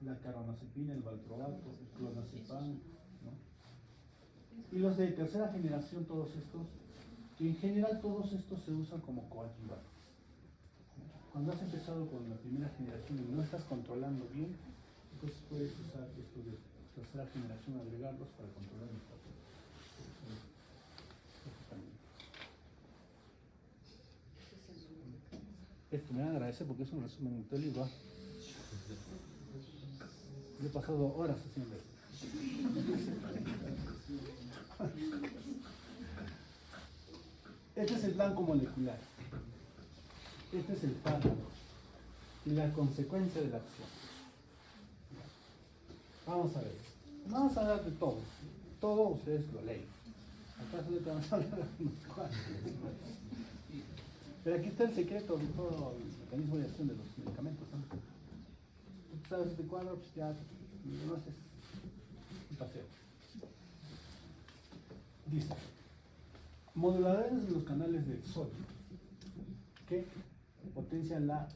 S1: la carbamazepina, el valproato, el clonazepam, ¿no? Y los de tercera generación, todos estos, que en general todos estos se usan como coadyuvantes. Cuando has empezado con la primera generación y no estás controlando bien, entonces puedes usar estos de tercera generación, agregarlos para controlar el papel. Esto me agradece porque es un resumen de todo el libro. Yo he pasado horas haciendo esto. Este es el blanco molecular. Este es el fármaco y la consecuencia de la acción. Vamos a ver. Vamos a hablar de todo. Todo ustedes lo leen. ¿Acaso le vamos a hablar de unos cuantos? Pero aquí está el secreto de todo el mecanismo de acción de los medicamentos, ¿no? Tú sabes este cuadro, pues ya no haces un paseo. Dice, moduladores de los canales de sodio que potencian la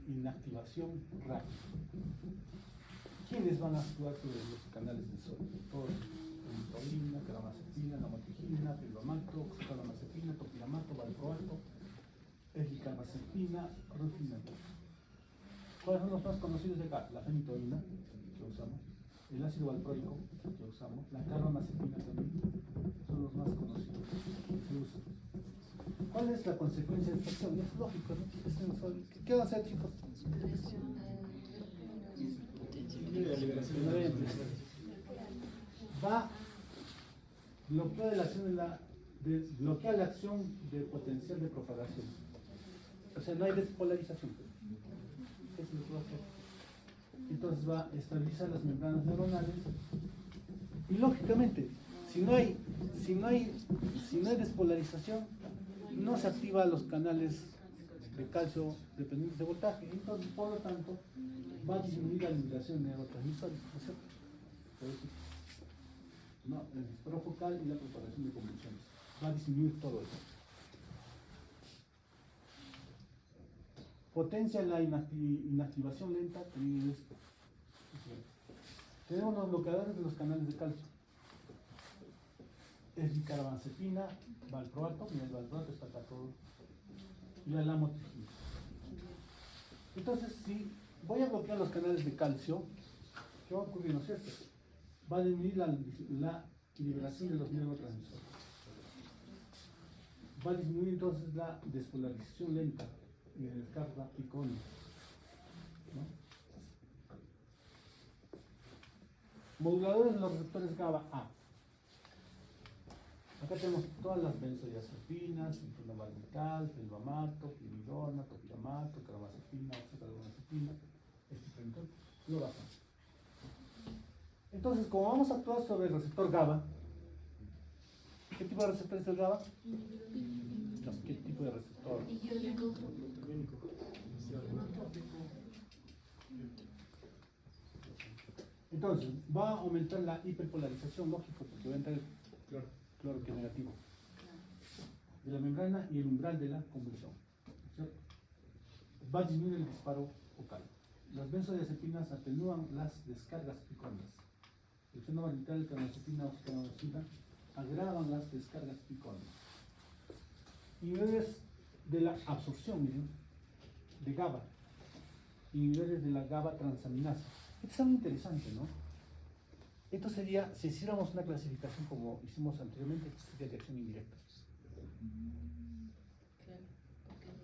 S1: inactivación rápida. ¿Quiénes van a actuar sobre los canales de sodio? Todos, la carbamazepina, la motrigina, pilbamato, oxcarbamazepina, topiramato, valproato, ericarbamazepina, rufinato. ¿Cuáles son los más conocidos de acá? La fenitoína, que usamos, el ácido valproico, que usamos, la carbamazepina también, son los más conocidos que se usan. ¿Cuál es la consecuencia de esta acción? Es lógico, ¿no? ¿Qué van a hacer, chicos? Va a bloquear la acción bloquea la acción de potencial de propagación. O sea, no hay despolarización. Eso es lo que va a hacer. Entonces va a estabilizar las membranas neuronales. Y lógicamente, si no hay despolarización, no se activan los canales de calcio dependientes de voltaje. Entonces, por lo tanto, va a disminuir la liberación de neurotransmisores, ¿no es cierto? No, el disparo focal y la propagación de convulsiones. Va a disminuir todo eso. Potencia la inactivación lenta, también esto. Tenemos los bloqueadores de los canales de calcio. Es carbamazepina, valproato, mira, el valproato está acá todo, y la lamotrigina. Entonces, si voy a bloquear los canales de calcio, ¿qué va a ocurrir, no es cierto? Va a disminuir la liberación de los neurotransmisores. Va a disminuir entonces la despolarización lenta y el descarga piconio, ¿no? Moduladores de los receptores GABA A. Acá tenemos todas las benzodiazepinas, fenobarbital, felbamato, piridona, topiramato, carbamazepina, oxcarbamazepina, clorafán. Entonces, como vamos a actuar sobre el receptor GABA, ¿qué tipo de receptor es el GABA? No, ¿qué tipo de receptor? Entonces, va a aumentar la hiperpolarización, lógico, porque va a entrar el cloro que es negativo de la membrana y el umbral de la convulsión, ¿cierto? Va a disminuir el disparo focal. Las benzodiazepinas atenúan las descargas picónicas. El fenobarbital, carbamazepina, oxcarbamazepina agravan las descargas picónicas. Inhibidores de la absorción, miren, de GABA. Inhibidores de la GABA transaminasa. Esto es algo interesante, ¿no? Esto sería, si hiciéramos una clasificación como hicimos anteriormente, esto sería de acción indirecta.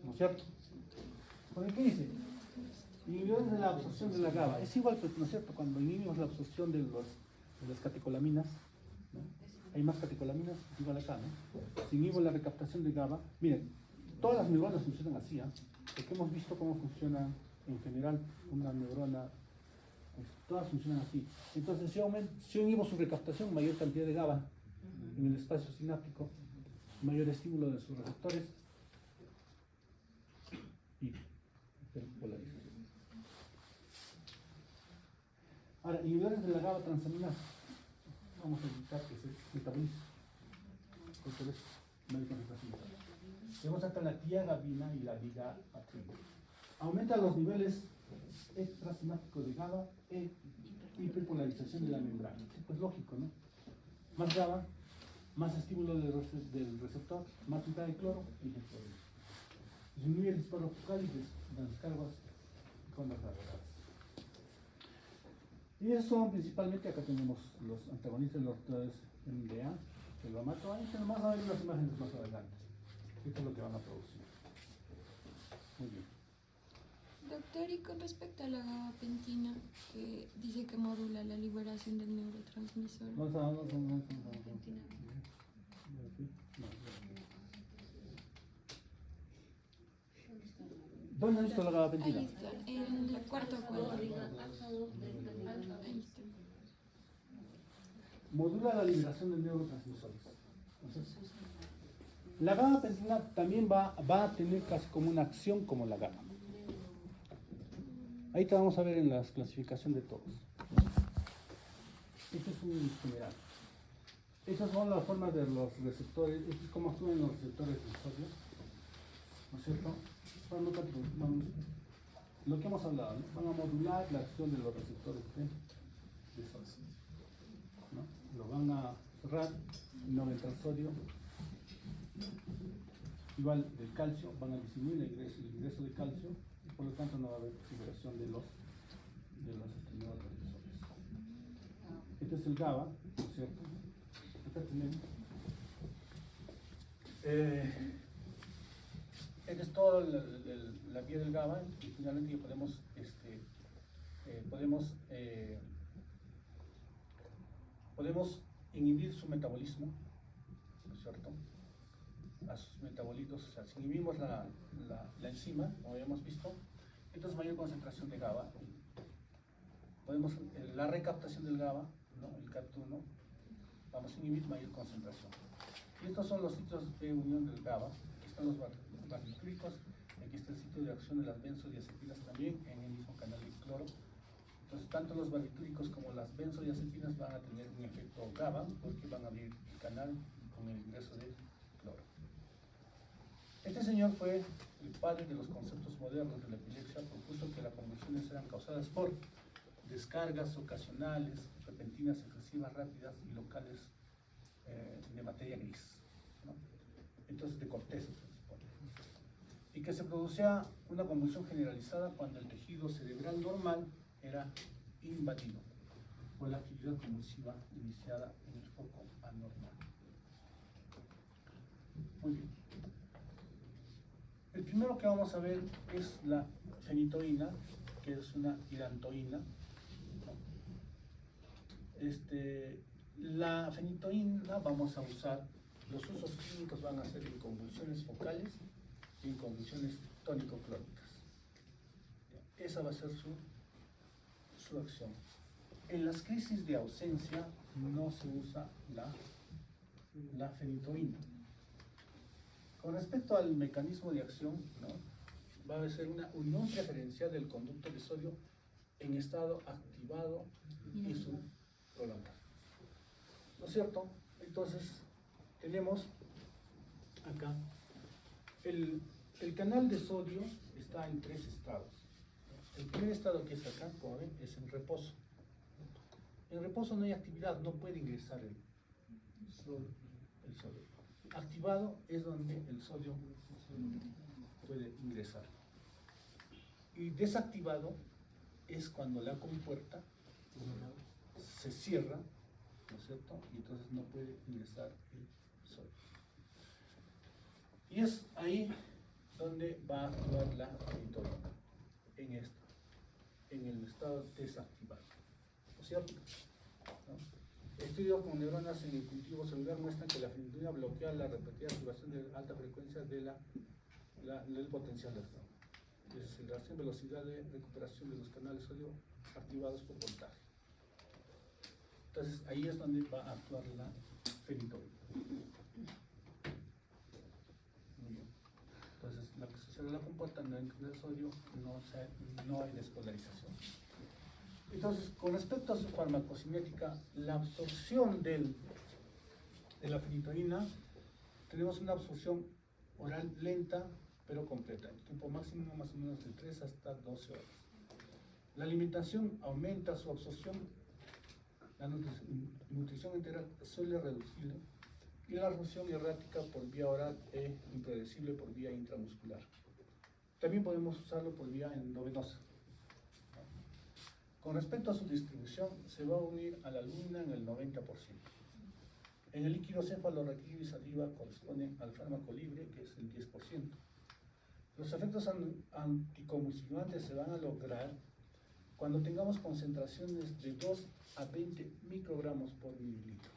S1: ¿No es cierto? ¿Por qué dice? Inhibidores de la absorción de la GABA. Es igual, ¿no es cierto? Cuando inhibimos la absorción de las catecolaminas, ¿no? hay más catecolaminas, igual acá, ¿no? Se inhibe la recaptación de GABA. Miren, todas las neuronas funcionan así, ¿ah? Porque hemos visto cómo funciona en general una neurona, pues, todas funcionan así. Entonces, si yo inhibo su recaptación, mayor cantidad de GABA en el espacio sináptico, mayor estímulo de sus receptores y hiperpolarización. Ahora, inhibidores de la GABA transaminasa. Vamos a evitar que se metabolice. Por eso, no hay concentración. Tenemos acá la tiagabina y la digapatrina. Aumenta los niveles extrasinápticos de GABA e hiperpolarización de la membrana. Pues lógico, ¿no? Más GABA, más estímulo del receptor, más cantidad de cloro y hiperpolarización. Disminuye el disparo focal y las descargas con las gravedades. Y eso son principalmente, acá tenemos los antagonistas de los receptores MDA, el glutamato. Ahí nomás va a ver unas imágenes más adelante. Esto es lo que van a producir. Muy bien.
S4: Doctor, y con respecto a la gabapentina, que dice que modula la liberación del neurotransmisor.
S1: ¿Dónde has visto la gabapentina?
S4: Ahí está, en el cuarto cuadro. Ahí está.
S1: Modula la liberación de neurotransmisores. Entonces, la gabapentina también va a tener casi como una acción como la GABA. Ahí te vamos a ver en la clasificación de todos. Este es un general. Estas son las formas de los receptores. Esto es cómo actúan los receptores del sodio. ¿No es cierto? Lo que hemos hablado, ¿no? Van a modular la acción de los receptores de sodio, ¿no? Lo van a cerrar, no va a entrar sodio. Igual del calcio, van a disminuir el ingreso de calcio y por lo tanto no va a haber liberación de los neurotransmisores. Este es el GABA, ¿no es cierto? Acá tenemos. Esta es toda la vía del GABA y finalmente ya podemos inhibir su metabolismo, ¿no es cierto? A sus metabolitos, o sea, si inhibimos la enzima, como habíamos visto, entonces mayor concentración de GABA. La recaptación del GABA, ¿no? El CAT1, vamos a inhibir mayor concentración. Y estos son los sitios de unión del GABA. Aquí están los barbitúricos, aquí está el sitio de acción de las benzodiazepinas también en el mismo canal de cloro. Entonces, tanto los barbitúricos como las benzodiazepinas van a tener un efecto GABA porque van a abrir el canal con el ingreso de cloro. Este señor fue el padre de los conceptos modernos de la epilepsia, propuso que las convulsiones eran causadas por descargas ocasionales, repentinas, excesivas, rápidas y locales de materia gris, ¿no? Entonces de corteza se supone. Y que se producía una convulsión generalizada cuando el tejido cerebral normal era invadido por la actividad convulsiva iniciada en el foco anormal. Muy bien. El primero que vamos a ver es la fenitoína, que es una hidantoína. La fenitoína vamos a usar, los usos clínicos van a ser en convulsiones focales y en convulsiones tónico-clónicas. Esa va a ser su acción. En las crisis de ausencia no se usa la fenitoína. Con respecto al mecanismo de acción, ¿no? Va a ser una unión preferencial del conducto de sodio en estado activado y su prolongación. ¿No es cierto? Entonces, tenemos acá el canal de sodio está en tres estados. El primer estado, que es acá, como ven, es en reposo. En reposo no hay actividad, no puede ingresar el sodio. Activado es donde el sodio puede ingresar. Y desactivado es cuando la compuerta se cierra, ¿no es cierto? Y entonces no puede ingresar el sodio. Y es ahí donde va a actuar la fenitoína, en el estado desactivado, ¿no es cierto? ¿No? Estudios con neuronas en el cultivo celular muestran que la fenitoína bloquea la repetida activación de alta frecuencia del potencial de acción. Desaceleración, velocidad de recuperación de los canales sodio activados por voltaje. Entonces ahí es donde va a actuar la fenitoína. Muy bien. Entonces la que la compuerta en el sodio no hay despolarización. Entonces, con respecto a su farmacocinética, la absorción de la fenitoína, tenemos una absorción oral lenta pero completa, el tiempo máximo más o menos de 3 hasta 12 horas. La alimentación aumenta su absorción, la nutrición integral suele reducirle, y la absorción errática por vía oral es impredecible por vía intramuscular. También podemos usarlo por vía endovenosa. Con respecto a su distribución, se va a unir a la albúmina en el 90%. En el líquido cefalorraquídeo y saliva corresponden al fármaco libre, que es el 10%. Los efectos anticonvulsivantes se van a lograr cuando tengamos concentraciones de 2 a 20 microgramos por mililitro.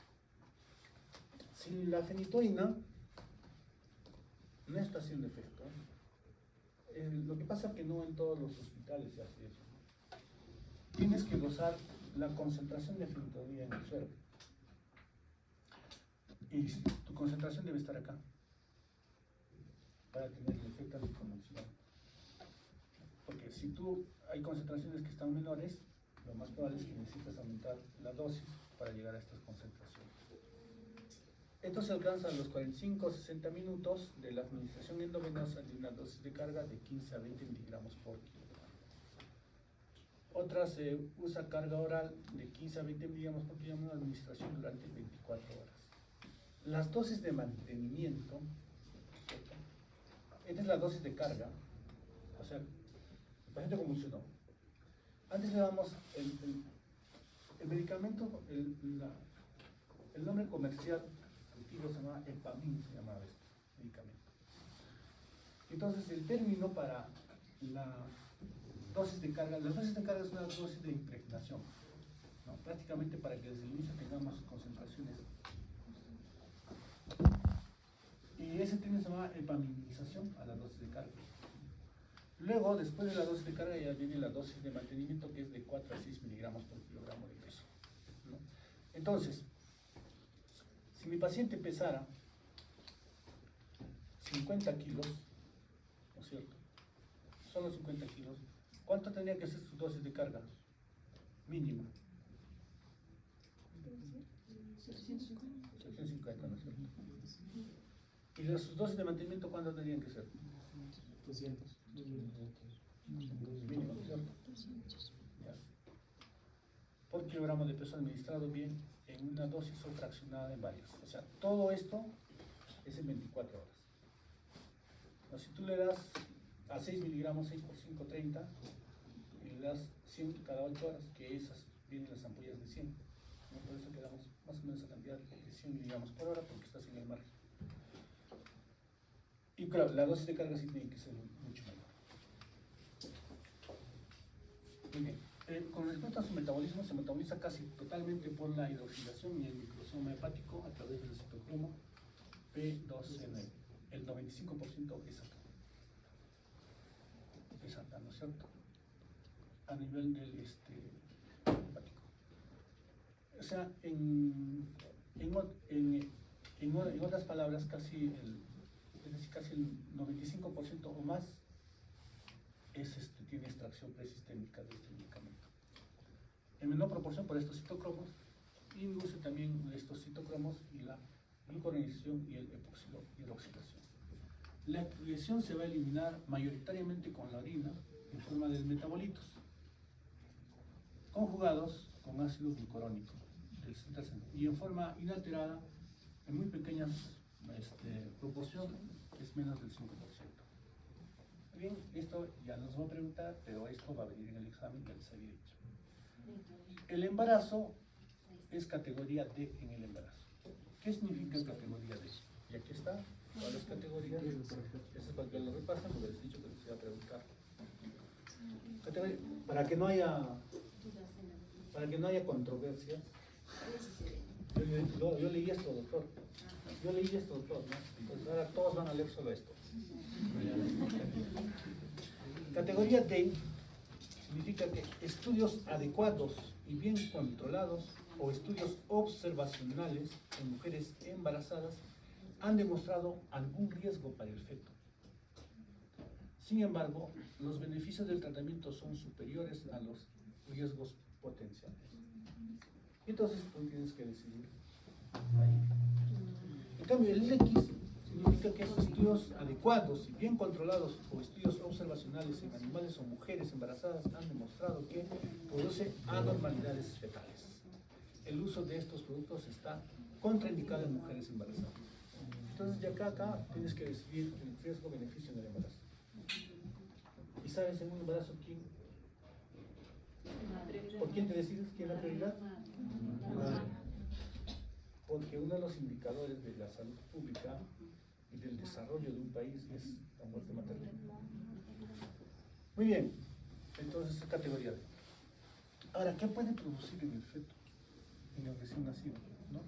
S1: Sin la fenitoína, no está haciendo efecto. Lo que pasa es que no en todos los hospitales se hace eso. Tienes que dosar la concentración de fenitoína en el suero. Y tu concentración debe estar acá para tener el efecto anticonvulsivante. Porque si hay concentraciones que están menores, lo más probable es que necesitas aumentar la dosis para llegar a estas concentraciones. Esto se alcanza a los 45 o 60 minutos de la administración endovenosa de una dosis de carga de 15 a 20 miligramos por kilogramo. Otra se usa carga oral de 15 a 20 miligramos por kilogramo de administración durante 24 horas. Las dosis de mantenimiento, esta es la dosis de carga, o sea, el paciente convulsionó. Antes le damos el medicamento, el nombre comercial activo se llama Epamin, se llamaba este medicamento. Entonces el término para la dosis de carga, la dosis de carga es una dosis de impregnación, ¿no? Prácticamente para que desde el inicio tengamos concentraciones. Y ese término se llama epaminización a la dosis de carga. Luego, después de la dosis de carga, ya viene la dosis de mantenimiento, que es de 4 a 6 miligramos por kilogramo de peso, ¿no? Entonces, si mi paciente pesara 50 kilos, ¿no es cierto? Solo 50 kilos, ¿cuánto tendría que ser su dosis de carga mínima? 750, ¿no es cierto? ¿Y sus dosis de mantenimiento cuánto tendrían que ser?
S3: 200.
S1: Mínimo, ¿no es cierto? Ya. Por kilogramo de peso administrado bien en una dosis o fraccionada en varias. O sea, todo esto es en 24 horas. O si tú le das a 6 miligramos, 6 por 5, 30, y le das 100 cada 8 horas, que esas vienen las ampollas de 100. ¿No? Por eso quedamos más o menos a cantidad de 100 miligramos por hora, porque estás en el margen. Y claro, la dosis de carga sí tiene que ser mucho mayor. Muy bien. Con respecto a su metabolismo, se metaboliza casi totalmente por la hidroxilación y el microsoma hepático a través del citocromo P2C9. El 95% es acá. Es acá, ¿no es cierto? A nivel del hepático. O sea, en otras palabras, casi el 95% o más tiene extracción presistémica de este medicamento. En menor proporción por estos citocromos, y induce también estos citocromos y la glucuronización y el hidroxilación. La expresión se va a eliminar mayoritariamente con la orina en forma de metabolitos, conjugados con ácido glucurónico del centro y en forma inalterada en muy pequeñas proporción, es menos del 5%. Bien, esto ya nos va a preguntar, pero esto va a venir en el examen que les había dicho. El embarazo es categoría D en el embarazo. ¿Qué significa categoría D? Y aquí está, todas las categorías. Eso es para que lo repasen, porque les he dicho que les iba a preguntar. Para que no haya controversias, Yo leí esto, doctor. Yo leí esto, doctor, ¿no? Entonces ahora todos van a leer solo esto. Categoría D significa que estudios adecuados y bien controlados o estudios observacionales en mujeres embarazadas han demostrado algún riesgo para el feto. Sin embargo, los beneficios del tratamiento son superiores a los riesgos potenciales. Entonces tú tienes que decidir ahí. En cambio, el X significa que esos estudios adecuados y bien controlados o estudios observacionales en animales o mujeres embarazadas han demostrado que produce anormalidades fetales. El uso de estos productos está contraindicado en mujeres embarazadas. Entonces, de acá tienes que decidir el riesgo-beneficio en el embarazo. ¿Y sabes en un embarazo por quién te decides? ¿Quién es la prioridad? Porque uno de los indicadores de la salud pública y del desarrollo de un país es la muerte materna. Muy bien, entonces categoría D. Ahora, ¿qué puede producir en el feto, en el recién nacido? ¿No?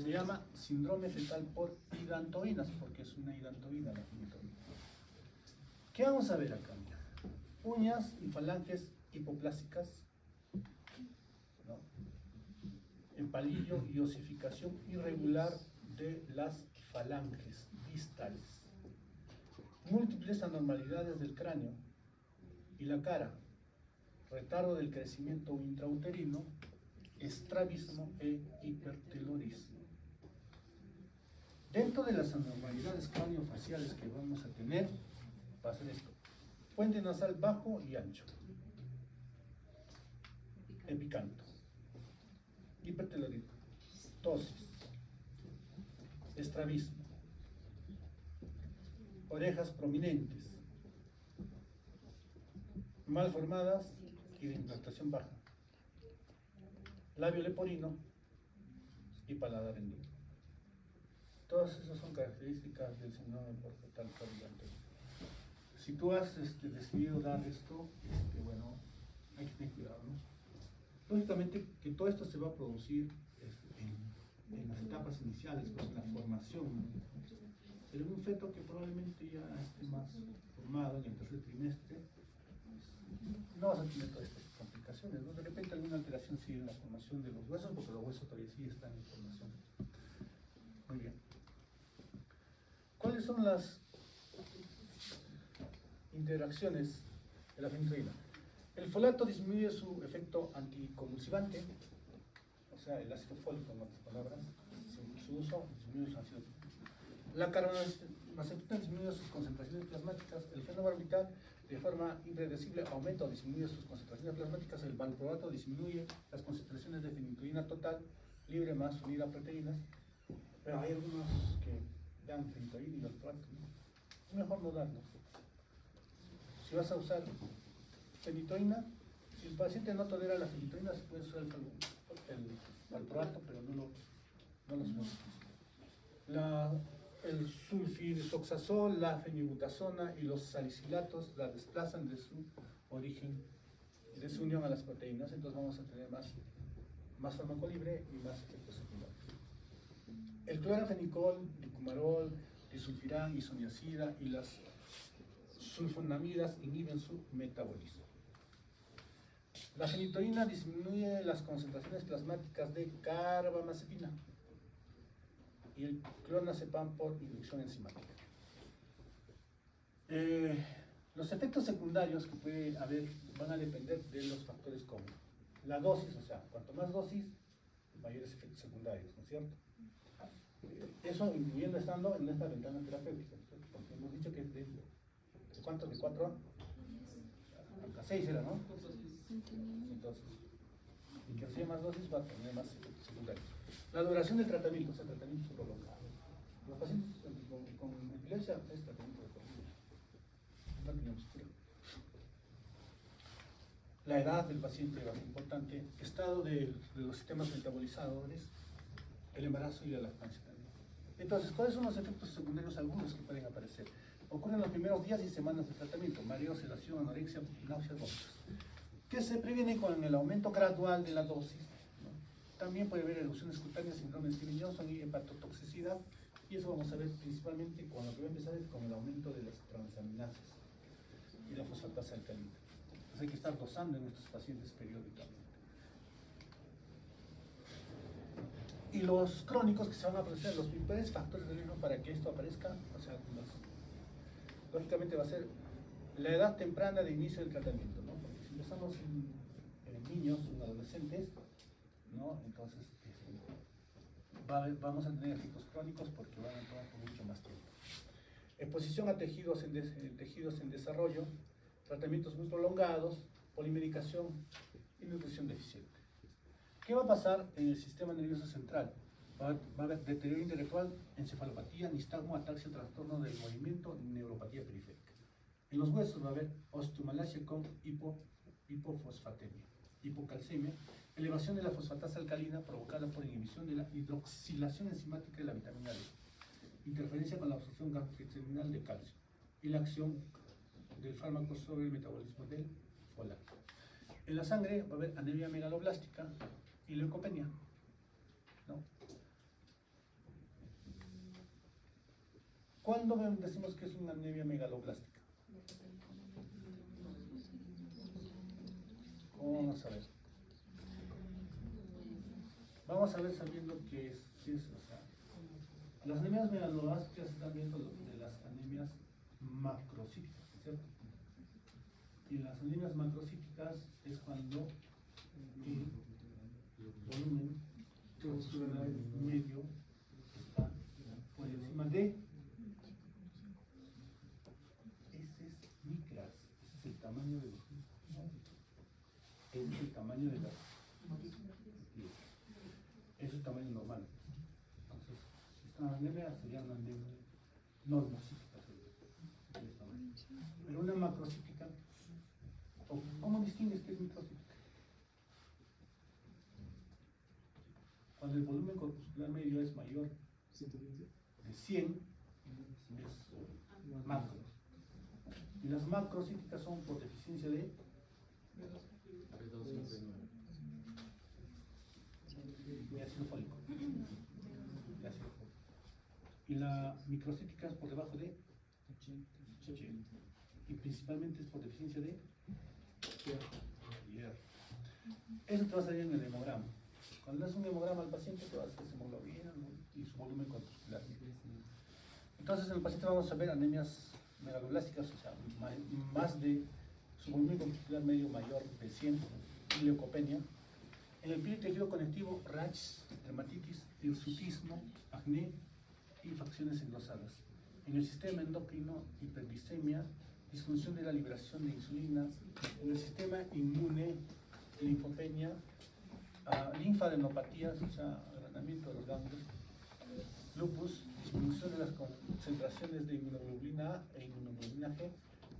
S1: Se llama síndrome fetal por hidantoínas, porque es una hidantoína la fenitoína. ¿Qué vamos a ver acá? Uñas y falanges hipoplásicas, ¿no? Empalillo y osificación irregular de las falanges distales, múltiples anormalidades del cráneo y la cara, retardo del crecimiento intrauterino, estrabismo e hipertelorismo. Dentro de las anormalidades craneofaciales que vamos a tener, va a ser esto: puente nasal bajo y ancho, epicanto, hipertelorismo, tosis, estrabismo, orejas prominentes, mal formadas y de implantación baja, labio leporino y paladar hendido. Todas esas son características del síndrome por fetal por hidantoína. Si tú has decidido dar esto, bueno, hay que tener cuidado, ¿no? Lógicamente que todo esto se va a producir en las etapas iniciales, pues en la formación, ¿no? Pero en un feto que probablemente ya esté más formado en el tercer trimestre, no vas a tener todas estas complicaciones, ¿no? De repente alguna alteración sigue en la formación de los huesos, porque los huesos todavía sí están en formación. Muy bien. ¿Cuáles son las interacciones de la fenitoína? El folato disminuye su efecto anticonvulsivante, o sea, el ácido fólico, en otras palabras, su uso disminuye su ácido. La carbamazepina disminuye sus concentraciones plasmáticas. El fenobarbital, de forma irreversible, aumenta o disminuye sus concentraciones plasmáticas. El valproato disminuye las concentraciones de fenitoína total, libre más unida a proteínas. Pero hay algunos que dan fenitoína y valproato, ¿no? Es mejor no darlo. Si vas a usar fenitoína, si el paciente no tolera la fenitoína, se puede usar el valproato, pero no lo usamos. El sulfirsoxazol, la fenibutasona y los salicilatos la desplazan de su origen, de su unión a las proteínas, entonces vamos a tener más fármaco libre y más efectos secundarios. El clorafenicol, dicumarol, disulfirán, isoniazida y las sulfonamidas inhiben su metabolismo. La fenitoína disminuye las concentraciones plasmáticas de carbamazepina y el clonazepam por inducción enzimática. Los efectos secundarios que puede haber van a depender de los factores como la dosis, o sea, cuanto más dosis, mayores efectos secundarios, ¿no es cierto? Eso incluyendo estando en esta ventana terapéutica, ¿no? Porque hemos dicho que es de ¿cuánto? ¿De 4 a 6 era, no? Entonces, y que hacía más dosis va a tener más efectos secundarios. La duración del tratamiento, o sea, tratamiento prolongado. Los pacientes con epilepsia es tratamiento de por vida. No tenemos cura. La edad del paciente es importante, estado de los sistemas metabolizadores, el embarazo y la lactancia también. Entonces, ¿cuáles son los efectos secundarios algunos que pueden aparecer? Ocurren en los primeros días y semanas de tratamiento: mareo, sedación, anorexia, náuseas, vómitos, que se previene con el aumento gradual de la dosis, ¿no? También puede haber erupciones cutáneas, síndrome de Steven-Johnson y hepatotoxicidad. Y eso vamos a ver principalmente con lo que voy a empezar es con el aumento de las transaminasas y la fosfatasa alcalina. Entonces hay que estar dosando en estos pacientes periódicamente. Y los crónicos que se van a producir, los principales factores de riesgo para que esto aparezca, o sea, lógicamente va a ser la edad temprana de inicio del tratamiento, ¿no? Porque si empezamos en niños, en adolescentes, ¿no? Entonces vamos a tener efectos crónicos porque van a tomar por mucho más tiempo. Exposición a tejidos en desarrollo, tratamientos muy prolongados, polimedicación y nutrición deficiente. ¿Qué va a pasar en el sistema nervioso central? Va a haber deterioro intelectual, encefalopatía, nistagmo, ataxia, trastorno del movimiento, neuropatía periférica. En los huesos va a haber osteomalacia con hipofosfatemia, hipocalcemia, elevación de la fosfatasa alcalina provocada por inhibición de la hidroxilación enzimática de la vitamina D, interferencia con la absorción gastrointestinal de calcio y la acción del fármaco sobre el metabolismo del folato. En la sangre va a haber anemia megaloblástica y leucopenia, ¿no? ¿Cuándo decimos que es una anemia megaloblástica? ¿Cómo vamos a ver? Vamos a ver sabiendo qué es o sea, las anemias megaloblásticas están dentro de las anemias macrocíticas, ¿cierto? Y las anemias macrocíticas es cuando el volumen medio está por encima de, ese es micras, ese es el tamaño de los, ese es el tamaño de las, ese es el tamaño normal. Entonces, si están anemias serían una anemia normocítica, pero una macrocítica, ¿cómo distingues qué es microcítica? Cuando el volumen corpuscular medio es mayor de 100, es macro. Y las macrocíticas son por deficiencia de ácido fólico. Y la microcítica es por debajo de 80. Y principalmente es por deficiencia de hierro. Eso te va a salir en el hemograma. Cuando das un hemograma al paciente te va a hacer su hemoglobina, ¿no? Y su volumen corpuscular. Entonces en el paciente vamos a ver anemias megaloblásticas, o sea, más de su volumen corpuscular medio mayor de 100, y leucopenia. En el piel y tejido conectivo, rash, dermatitis, hirsutismo, acné y facciones engrosadas. En el sistema endocrino, hiperglicemia, disfunción de la liberación de insulina. En el sistema inmune, linfopenia, linfadenopatías, o sea, agranamiento de los ganglios, lupus, disminución de las concentraciones de inmunoglobulina A e inmunoglobulina G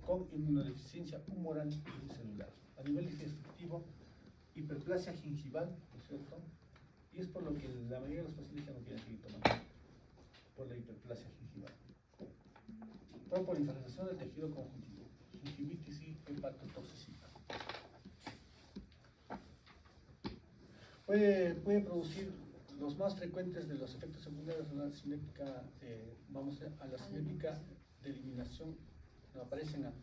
S1: con inmunodeficiencia humoral y celular. A nivel digestivo, hiperplasia gingival, ¿no es cierto? Y es por lo que la mayoría de los pacientes ya no quieren seguir tomando, por la hiperplasia gingival. Todo por inflamación del tejido conjuntivo, gingivitis y hepatotoxicidad. Puede producir los más frecuentes de los efectos secundarios de la cinética, vamos a la cinética de eliminación, no aparecen, o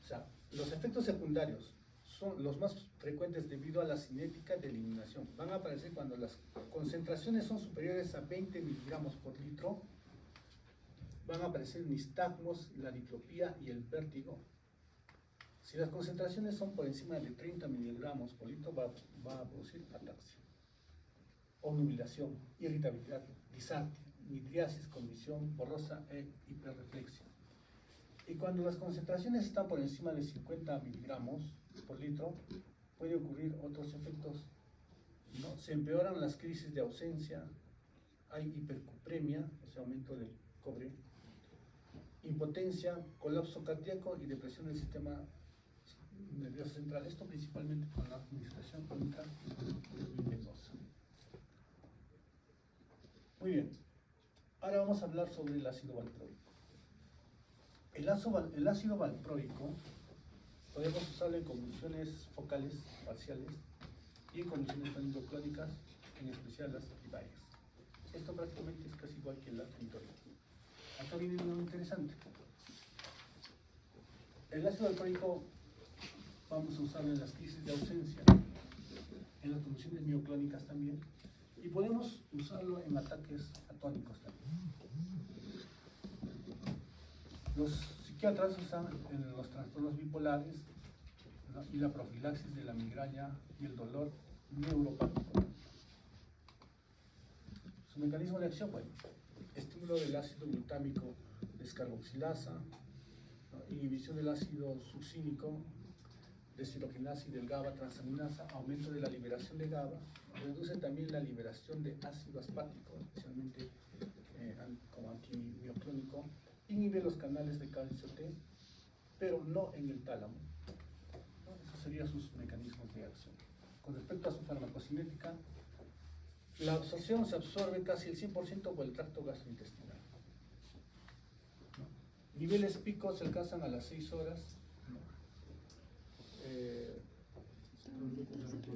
S1: sea, los efectos secundarios son los más frecuentes debido a la cinética de eliminación. Van a aparecer cuando las concentraciones son superiores a 20 miligramos por litro. Van a aparecer nistagmos, la diplopía y el vértigo. Si las concentraciones son por encima de 30 miligramos por litro, va a producir ataxia o nubilación, irritabilidad, disartia, midriasis, condición borrosa e hiperreflexia. Y cuando las concentraciones están por encima de 50 miligramos por litro, puede ocurrir otros efectos, ¿no? Se empeoran las crisis de ausencia, hay hipercupremia, o sea, aumento del cobre, impotencia, colapso cardíaco y depresión del sistema nervioso central. Esto principalmente con la administración intravenosa. Muy bien, ahora vamos a hablar sobre el ácido valproico. El ácido valproico podemos usarlo en convulsiones focales parciales y en convulsiones crónicas en especial las primarias. Esto prácticamente es casi igual que la fenitoína. Acá viene algo interesante. El ácido valproico vamos a usarlo en las crisis de ausencia, en las condiciones mioclónicas también, y podemos usarlo en ataques atónicos también. Los psiquiatras usan en los trastornos bipolares, ¿no?, y la profilaxis de la migraña y el dolor neuropático. Su mecanismo de acción, bueno, estímulo del ácido glutámico descarboxilasa, ¿no?, inhibición del ácido succínico, deshidrogenasa y del GABA transaminasa, aumento de la liberación de GABA, reduce también la liberación de ácido aspático, especialmente como antimioclónico, inhibe los canales de calcio T, pero no en el tálamo. ¿No? Esos serían sus mecanismos de acción. Con respecto a su farmacocinética, la absorción se absorbe casi el 100% por el tracto gastrointestinal. ¿No? Niveles picos se alcanzan a las 6 horas. ¿No?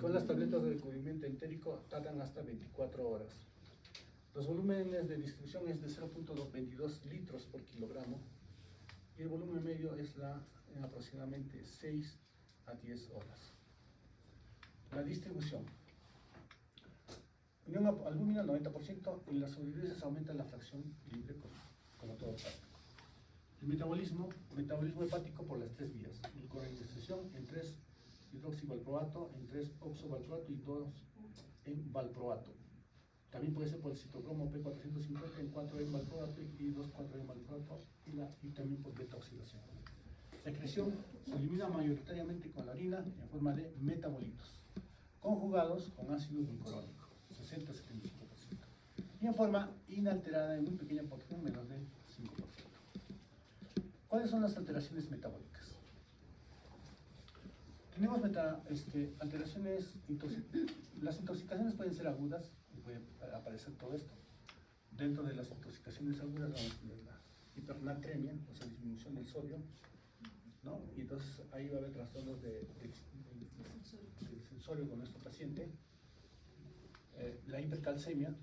S1: Con las tabletas de recubrimiento entérico tardan hasta 24 horas. Los volúmenes de distribución es de 0.22 litros por kilogramo y el volumen medio es en aproximadamente 6 a 10 horas. La distribución. Unión albúmina 90%, en las sobrevivencias aumenta la fracción libre como todo fármaco. El metabolismo hepático por las 3 vías. Gluconeogenesación en 3 hidroxivalproato, en 3 oxovalproato y 2 en valproato. También puede ser por el citocromo P450 en 4 en valproato y 2,4 en valproato y también por beta oxidación. La excreción se elimina mayoritariamente con la orina en forma de metabolitos, conjugados con ácido glucurónico, 60-75%, y en forma inalterada en muy pequeña porción, menos del 5%. ¿Cuáles son las alteraciones metabólicas? Tenemos alteraciones, las intoxicaciones pueden ser agudas, y puede aparecer todo esto. Dentro de las intoxicaciones agudas vamos a tener la hipernatremia, o sea, disminución del sodio, ¿no? Y entonces ahí va a haber trastornos del sensorio con nuestro paciente. La hipercalcemia,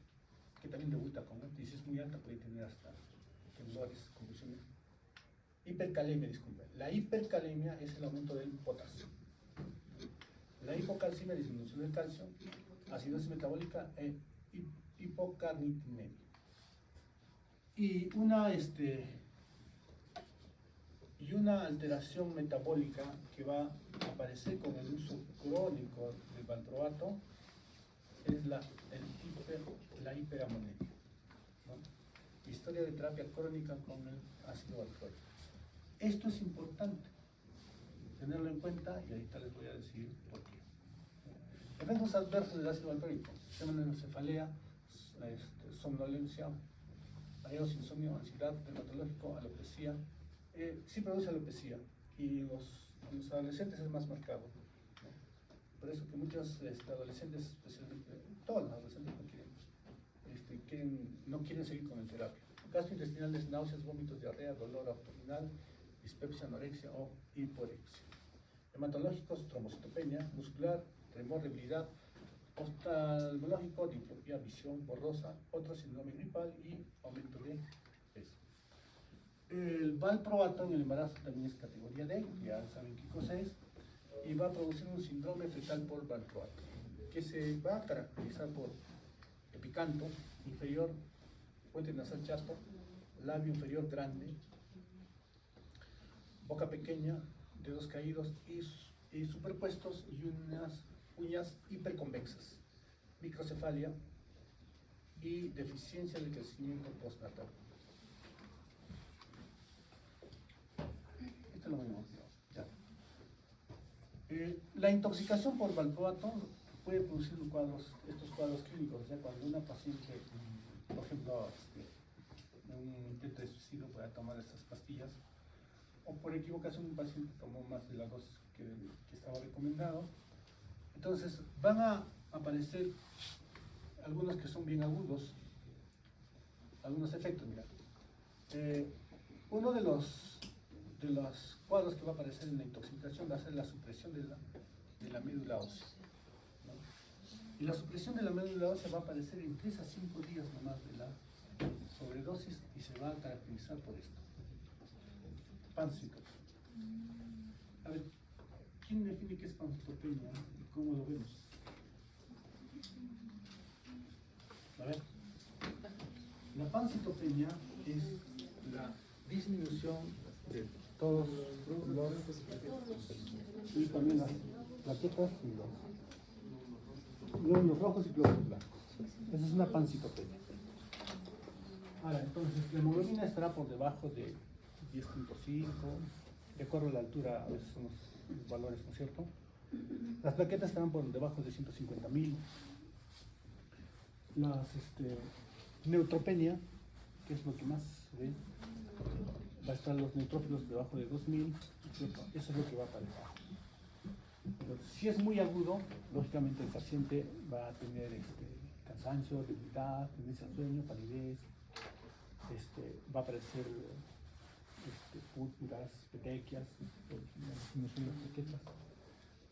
S1: que también debuta con, y si es muy alta puede tener hasta temblores, convulsiones. Hipercalemia, disculpen. La hipercalemia es el aumento del potasio. La hipocalcemia, disminución del calcio, acidosis metabólica e hipocarnitemia. Y una alteración metabólica que va a aparecer con el uso crónico del valproato es la hiperamonemia, ¿no? Historia de terapia crónica con el ácido valproico. Esto es importante tenerlo en cuenta y ahorita les voy a decir por qué. Efectos adversos del ácido valproico: cefalea, somnolencia, mareos, insomnio, ansiedad, dermatológico, alopecia. Sí produce alopecia y en los adolescentes es más marcado, ¿no? Por eso que muchos adolescentes, especialmente todos los adolescentes, no quieren seguir con la terapia. Gastrointestinales, náuseas, vómitos, diarrea, dolor abdominal, dispepsia, anorexia o hiporexia. Hematológicos: trombocitopenia, muscular, tremor, debilidad, oftalmológico, diplopía, visión borrosa, otro síndrome gripal y aumento de peso. El valproato en el embarazo también es categoría D, ya saben qué cosa es, y va a producir un síndrome fetal por valproato, que se va a caracterizar por epicanto inferior, puente nasal chato, labio inferior grande, boca pequeña, dedos caídos y superpuestos y unas uñas hiperconvexas, microcefalia y deficiencia de crecimiento postnatal. Esto es lo mismo. Ya. La intoxicación por valproato puede producir estos cuadros clínicos, o sea, cuando una paciente, por ejemplo, un intento de suicidio pueda tomar estas pastillas, o por equivocación un paciente tomó más de la dosis que estaba recomendado. Entonces van a aparecer algunos que son bien agudos, algunos efectos. Mira, uno de los cuadros que va a aparecer en la intoxicación va a ser la supresión de la médula ósea, ¿no? Y la supresión de la médula ósea va a aparecer en 3 a 5 días nomás de la sobredosis y se va a caracterizar por esto. Pancitopenia. A ver, ¿quién define qué es pancitopenia y cómo lo vemos? A ver, la pancitopenia es la disminución de todos los y también las plaquetas y los glóbulos rojos y glóbulos blancos. Esa es una pancitopenia. Ahora, entonces, la hemoglobina estará por debajo de 10.5, de acuerdo a la altura, a veces son los valores, ¿no es cierto? Las plaquetas estarán por debajo de 150.000. Las neutropenia, que es lo que más se ve, va a estar los neutrófilos debajo de 2.000, ¿cierto? Eso es lo que va a aparecer. Entonces, si es muy agudo, lógicamente el paciente va a tener cansancio, debilidad, tendencia al sueño, palidez, va a aparecer púrpuras, petequias, la disminución de las plaquetas,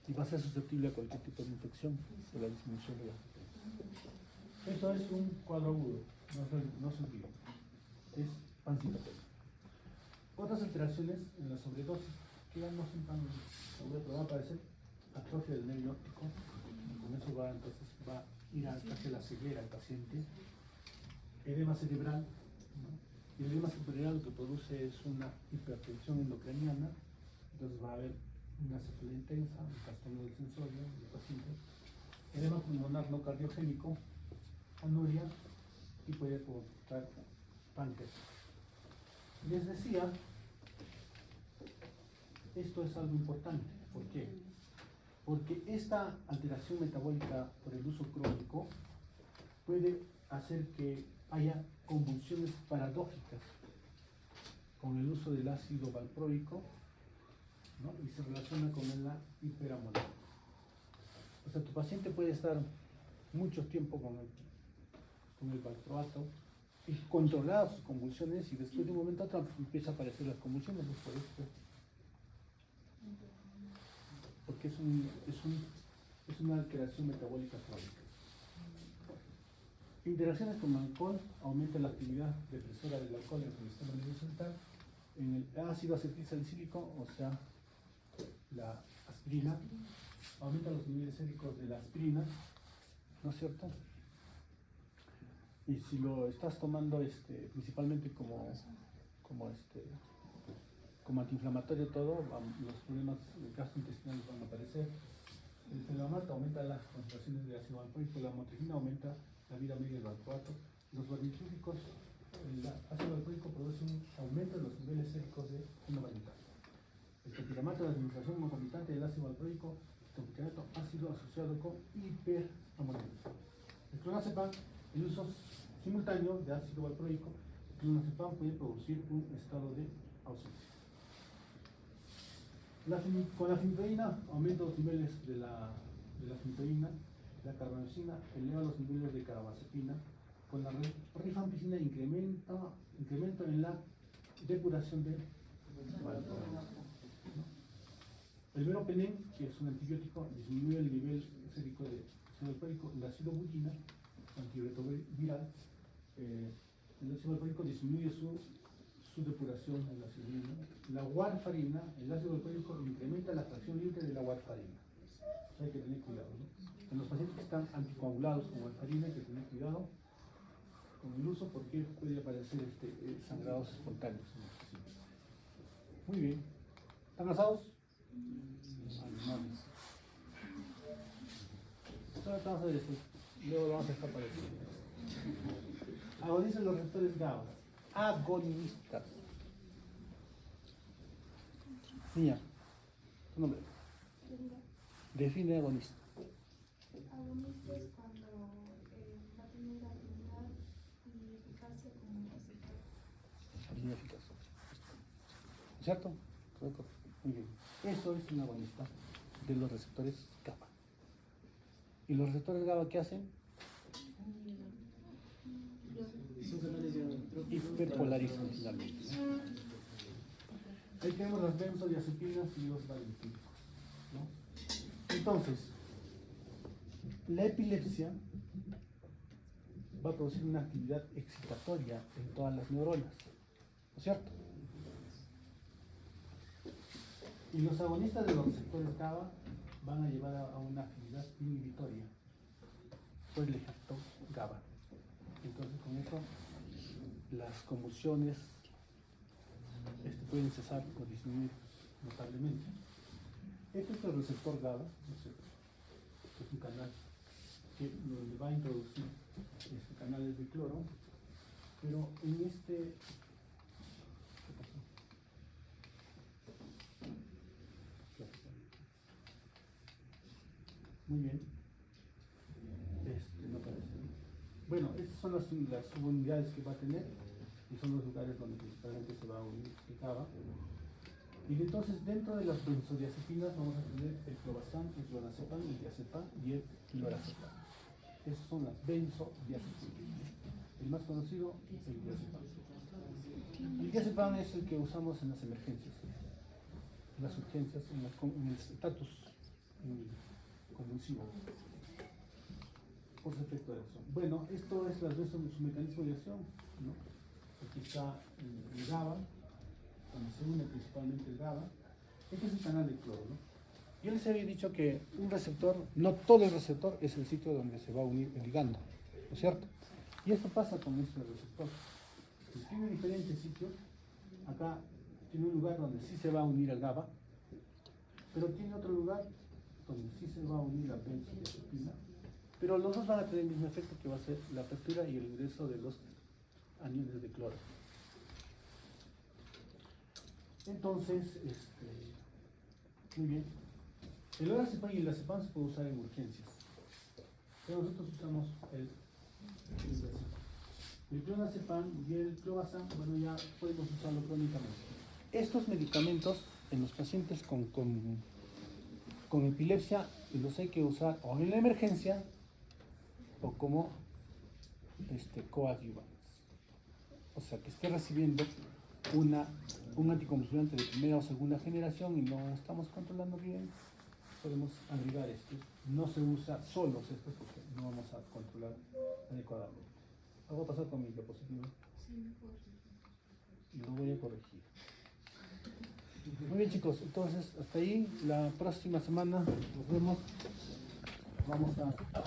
S1: y va a ser susceptible a cualquier tipo de infección por la disminución de las plaquetas. Eso es un cuadro agudo, no se olvide, es pancitopenia. Otras alteraciones en la sobredosis que ya no son tan agudas, pero va a aparecer atrofia del nervio óptico, y con eso entonces va a ir a casi la ceguera el paciente, edema cerebral, ¿no? Y el edema cerebral lo que produce es una hipertensión endocraniana, entonces va a haber una cefalea intensa, un trastorno del sensorio del paciente, edema pulmonar no cardiogénico, anuria, y puede provocar páncreas. Les decía, esto es algo importante. ¿Por qué? Porque esta alteración metabólica por el uso crónico puede hacer que haya convulsiones paradójicas con el uso del ácido valproico, ¿no? Y se relaciona con la hiperammonemia. O sea, tu paciente puede estar mucho tiempo con el valproato y controlar sus convulsiones, y después de un momento a otro empieza a aparecer las convulsiones. Es por esto, porque es una alteración metabólica crónica. Interacciones con alcohol: aumenta la actividad depresora del alcohol en el sistema nervioso central. En el ácido acetilsalicílico, o sea, la aspirina, aumenta los niveles séricos de la aspirina, ¿no es cierto? Y si lo estás tomando principalmente como antiinflamatorio todo, los problemas gastrointestinales van a aparecer. El felamato aumenta las concentraciones de ácido valproico, la motrigina aumenta la vida media del valproato. Los barbitúricos, el ácido valproico produce un aumento de los niveles séricos de fenobarbital. El topiramato, la administración concomitante del ácido valproico, topicanato ácido asociado con hiperammonemia. El clonazepam, el uso simultáneo de ácido valproico, el clonazepam puede producir un estado de ausencia. Con la fenitoína aumenta los niveles de la fenitoína, la carbamazepina eleva los niveles de carbamazepina. Con la rifampicina incremento en la depuración de valproato. El meropenem, que es un antibiótico, disminuye el nivel sérico de ácido valproico. El ácido bugina, antirretroviral, el ácido valproico disminuye su depuración en la ciudad. La warfarina, el ácido valproico incrementa la fracción libre de la warfarina. Hay que tener cuidado, ¿no? En los pacientes que están anticoagulados con warfarina hay que tener cuidado con el uso, porque puede aparecer sangrados espontáneos. Muy bien. ¿Están cansados? Animales. Solo vamos a ver esto. Luego lo vamos a dejar para el siguiente. Agonizan los receptores GABA. Agonistas. Niña, tu nombre. Define agonista.
S6: Agonista es cuando va a tener habilidad y eficacia como receptor.
S1: Habilidad eficaz. ¿Cierto? Correcto. Muy bien. Eso es un agonista de los receptores GABA. ¿Y los receptores GABA qué hacen? Hiperpolarizan finalmente. Ahí tenemos las benzodiazepinas y los valentínicos, ¿no? Entonces, la epilepsia va a producir una actividad excitatoria en todas las neuronas, ¿no es cierto? Y los agonistas de los receptores GABA van a llevar a una actividad inhibitoria por el efecto GABA. Entonces, con eso, las convulsiones pueden cesar o disminuir notablemente. Este es el receptor GABA, ¿no es cierto? Es un canal que le va a introducir canales de cloro, pero en este... ¿Qué pasó? Muy bien. No parece. Bueno, estas son las subunidades que va a tener y son los lugares donde principalmente se va a unir el GABA. Y entonces dentro de las benzodiazepinas vamos a tener el clobazam, el clonazepam, el diazepam y el lorazepam. Esas son las benzodiazepinas. El más conocido es el diazepam. El diazepam es el que usamos en las emergencias, en las urgencias, en el estatus convulsivo, por su efecto de acción. Bueno, esto es su mecanismo de acción, ¿no? Aquí está el GABA, donde se une principalmente el GABA. Este es el canal de cloro, ¿no? Yo les había dicho que un receptor, no todo el receptor es el sitio donde se va a unir el ligando, ¿no es cierto? Y esto pasa con este receptor. Pues tiene diferentes sitios. Acá tiene un lugar donde sí se va a unir el GABA, pero tiene otro lugar donde sí se va a unir la benzodiazepina, pero los dos van a tener el mismo efecto, que va a ser la apertura y el ingreso de los aniones de cloro. Entonces, muy bien. El lorazepam y el diazepam se puede usar en urgencias, pero nosotros usamos el diazepam. El clonazepam y el clobazam, bueno, ya podemos usarlo crónicamente. Estos medicamentos en los pacientes con epilepsia los hay que usar o en la emergencia o como coadyuvantes. O sea, que esté recibiendo un anticonvulsivante de primera o segunda generación y no estamos controlando bien, podemos agregar esto. No se usa solos estos porque no vamos a controlar adecuadamente. Algo va a pasar con mi diapositiva. Y lo voy a corregir. Muy bien, chicos, entonces hasta ahí. La próxima semana nos vemos. Vamos a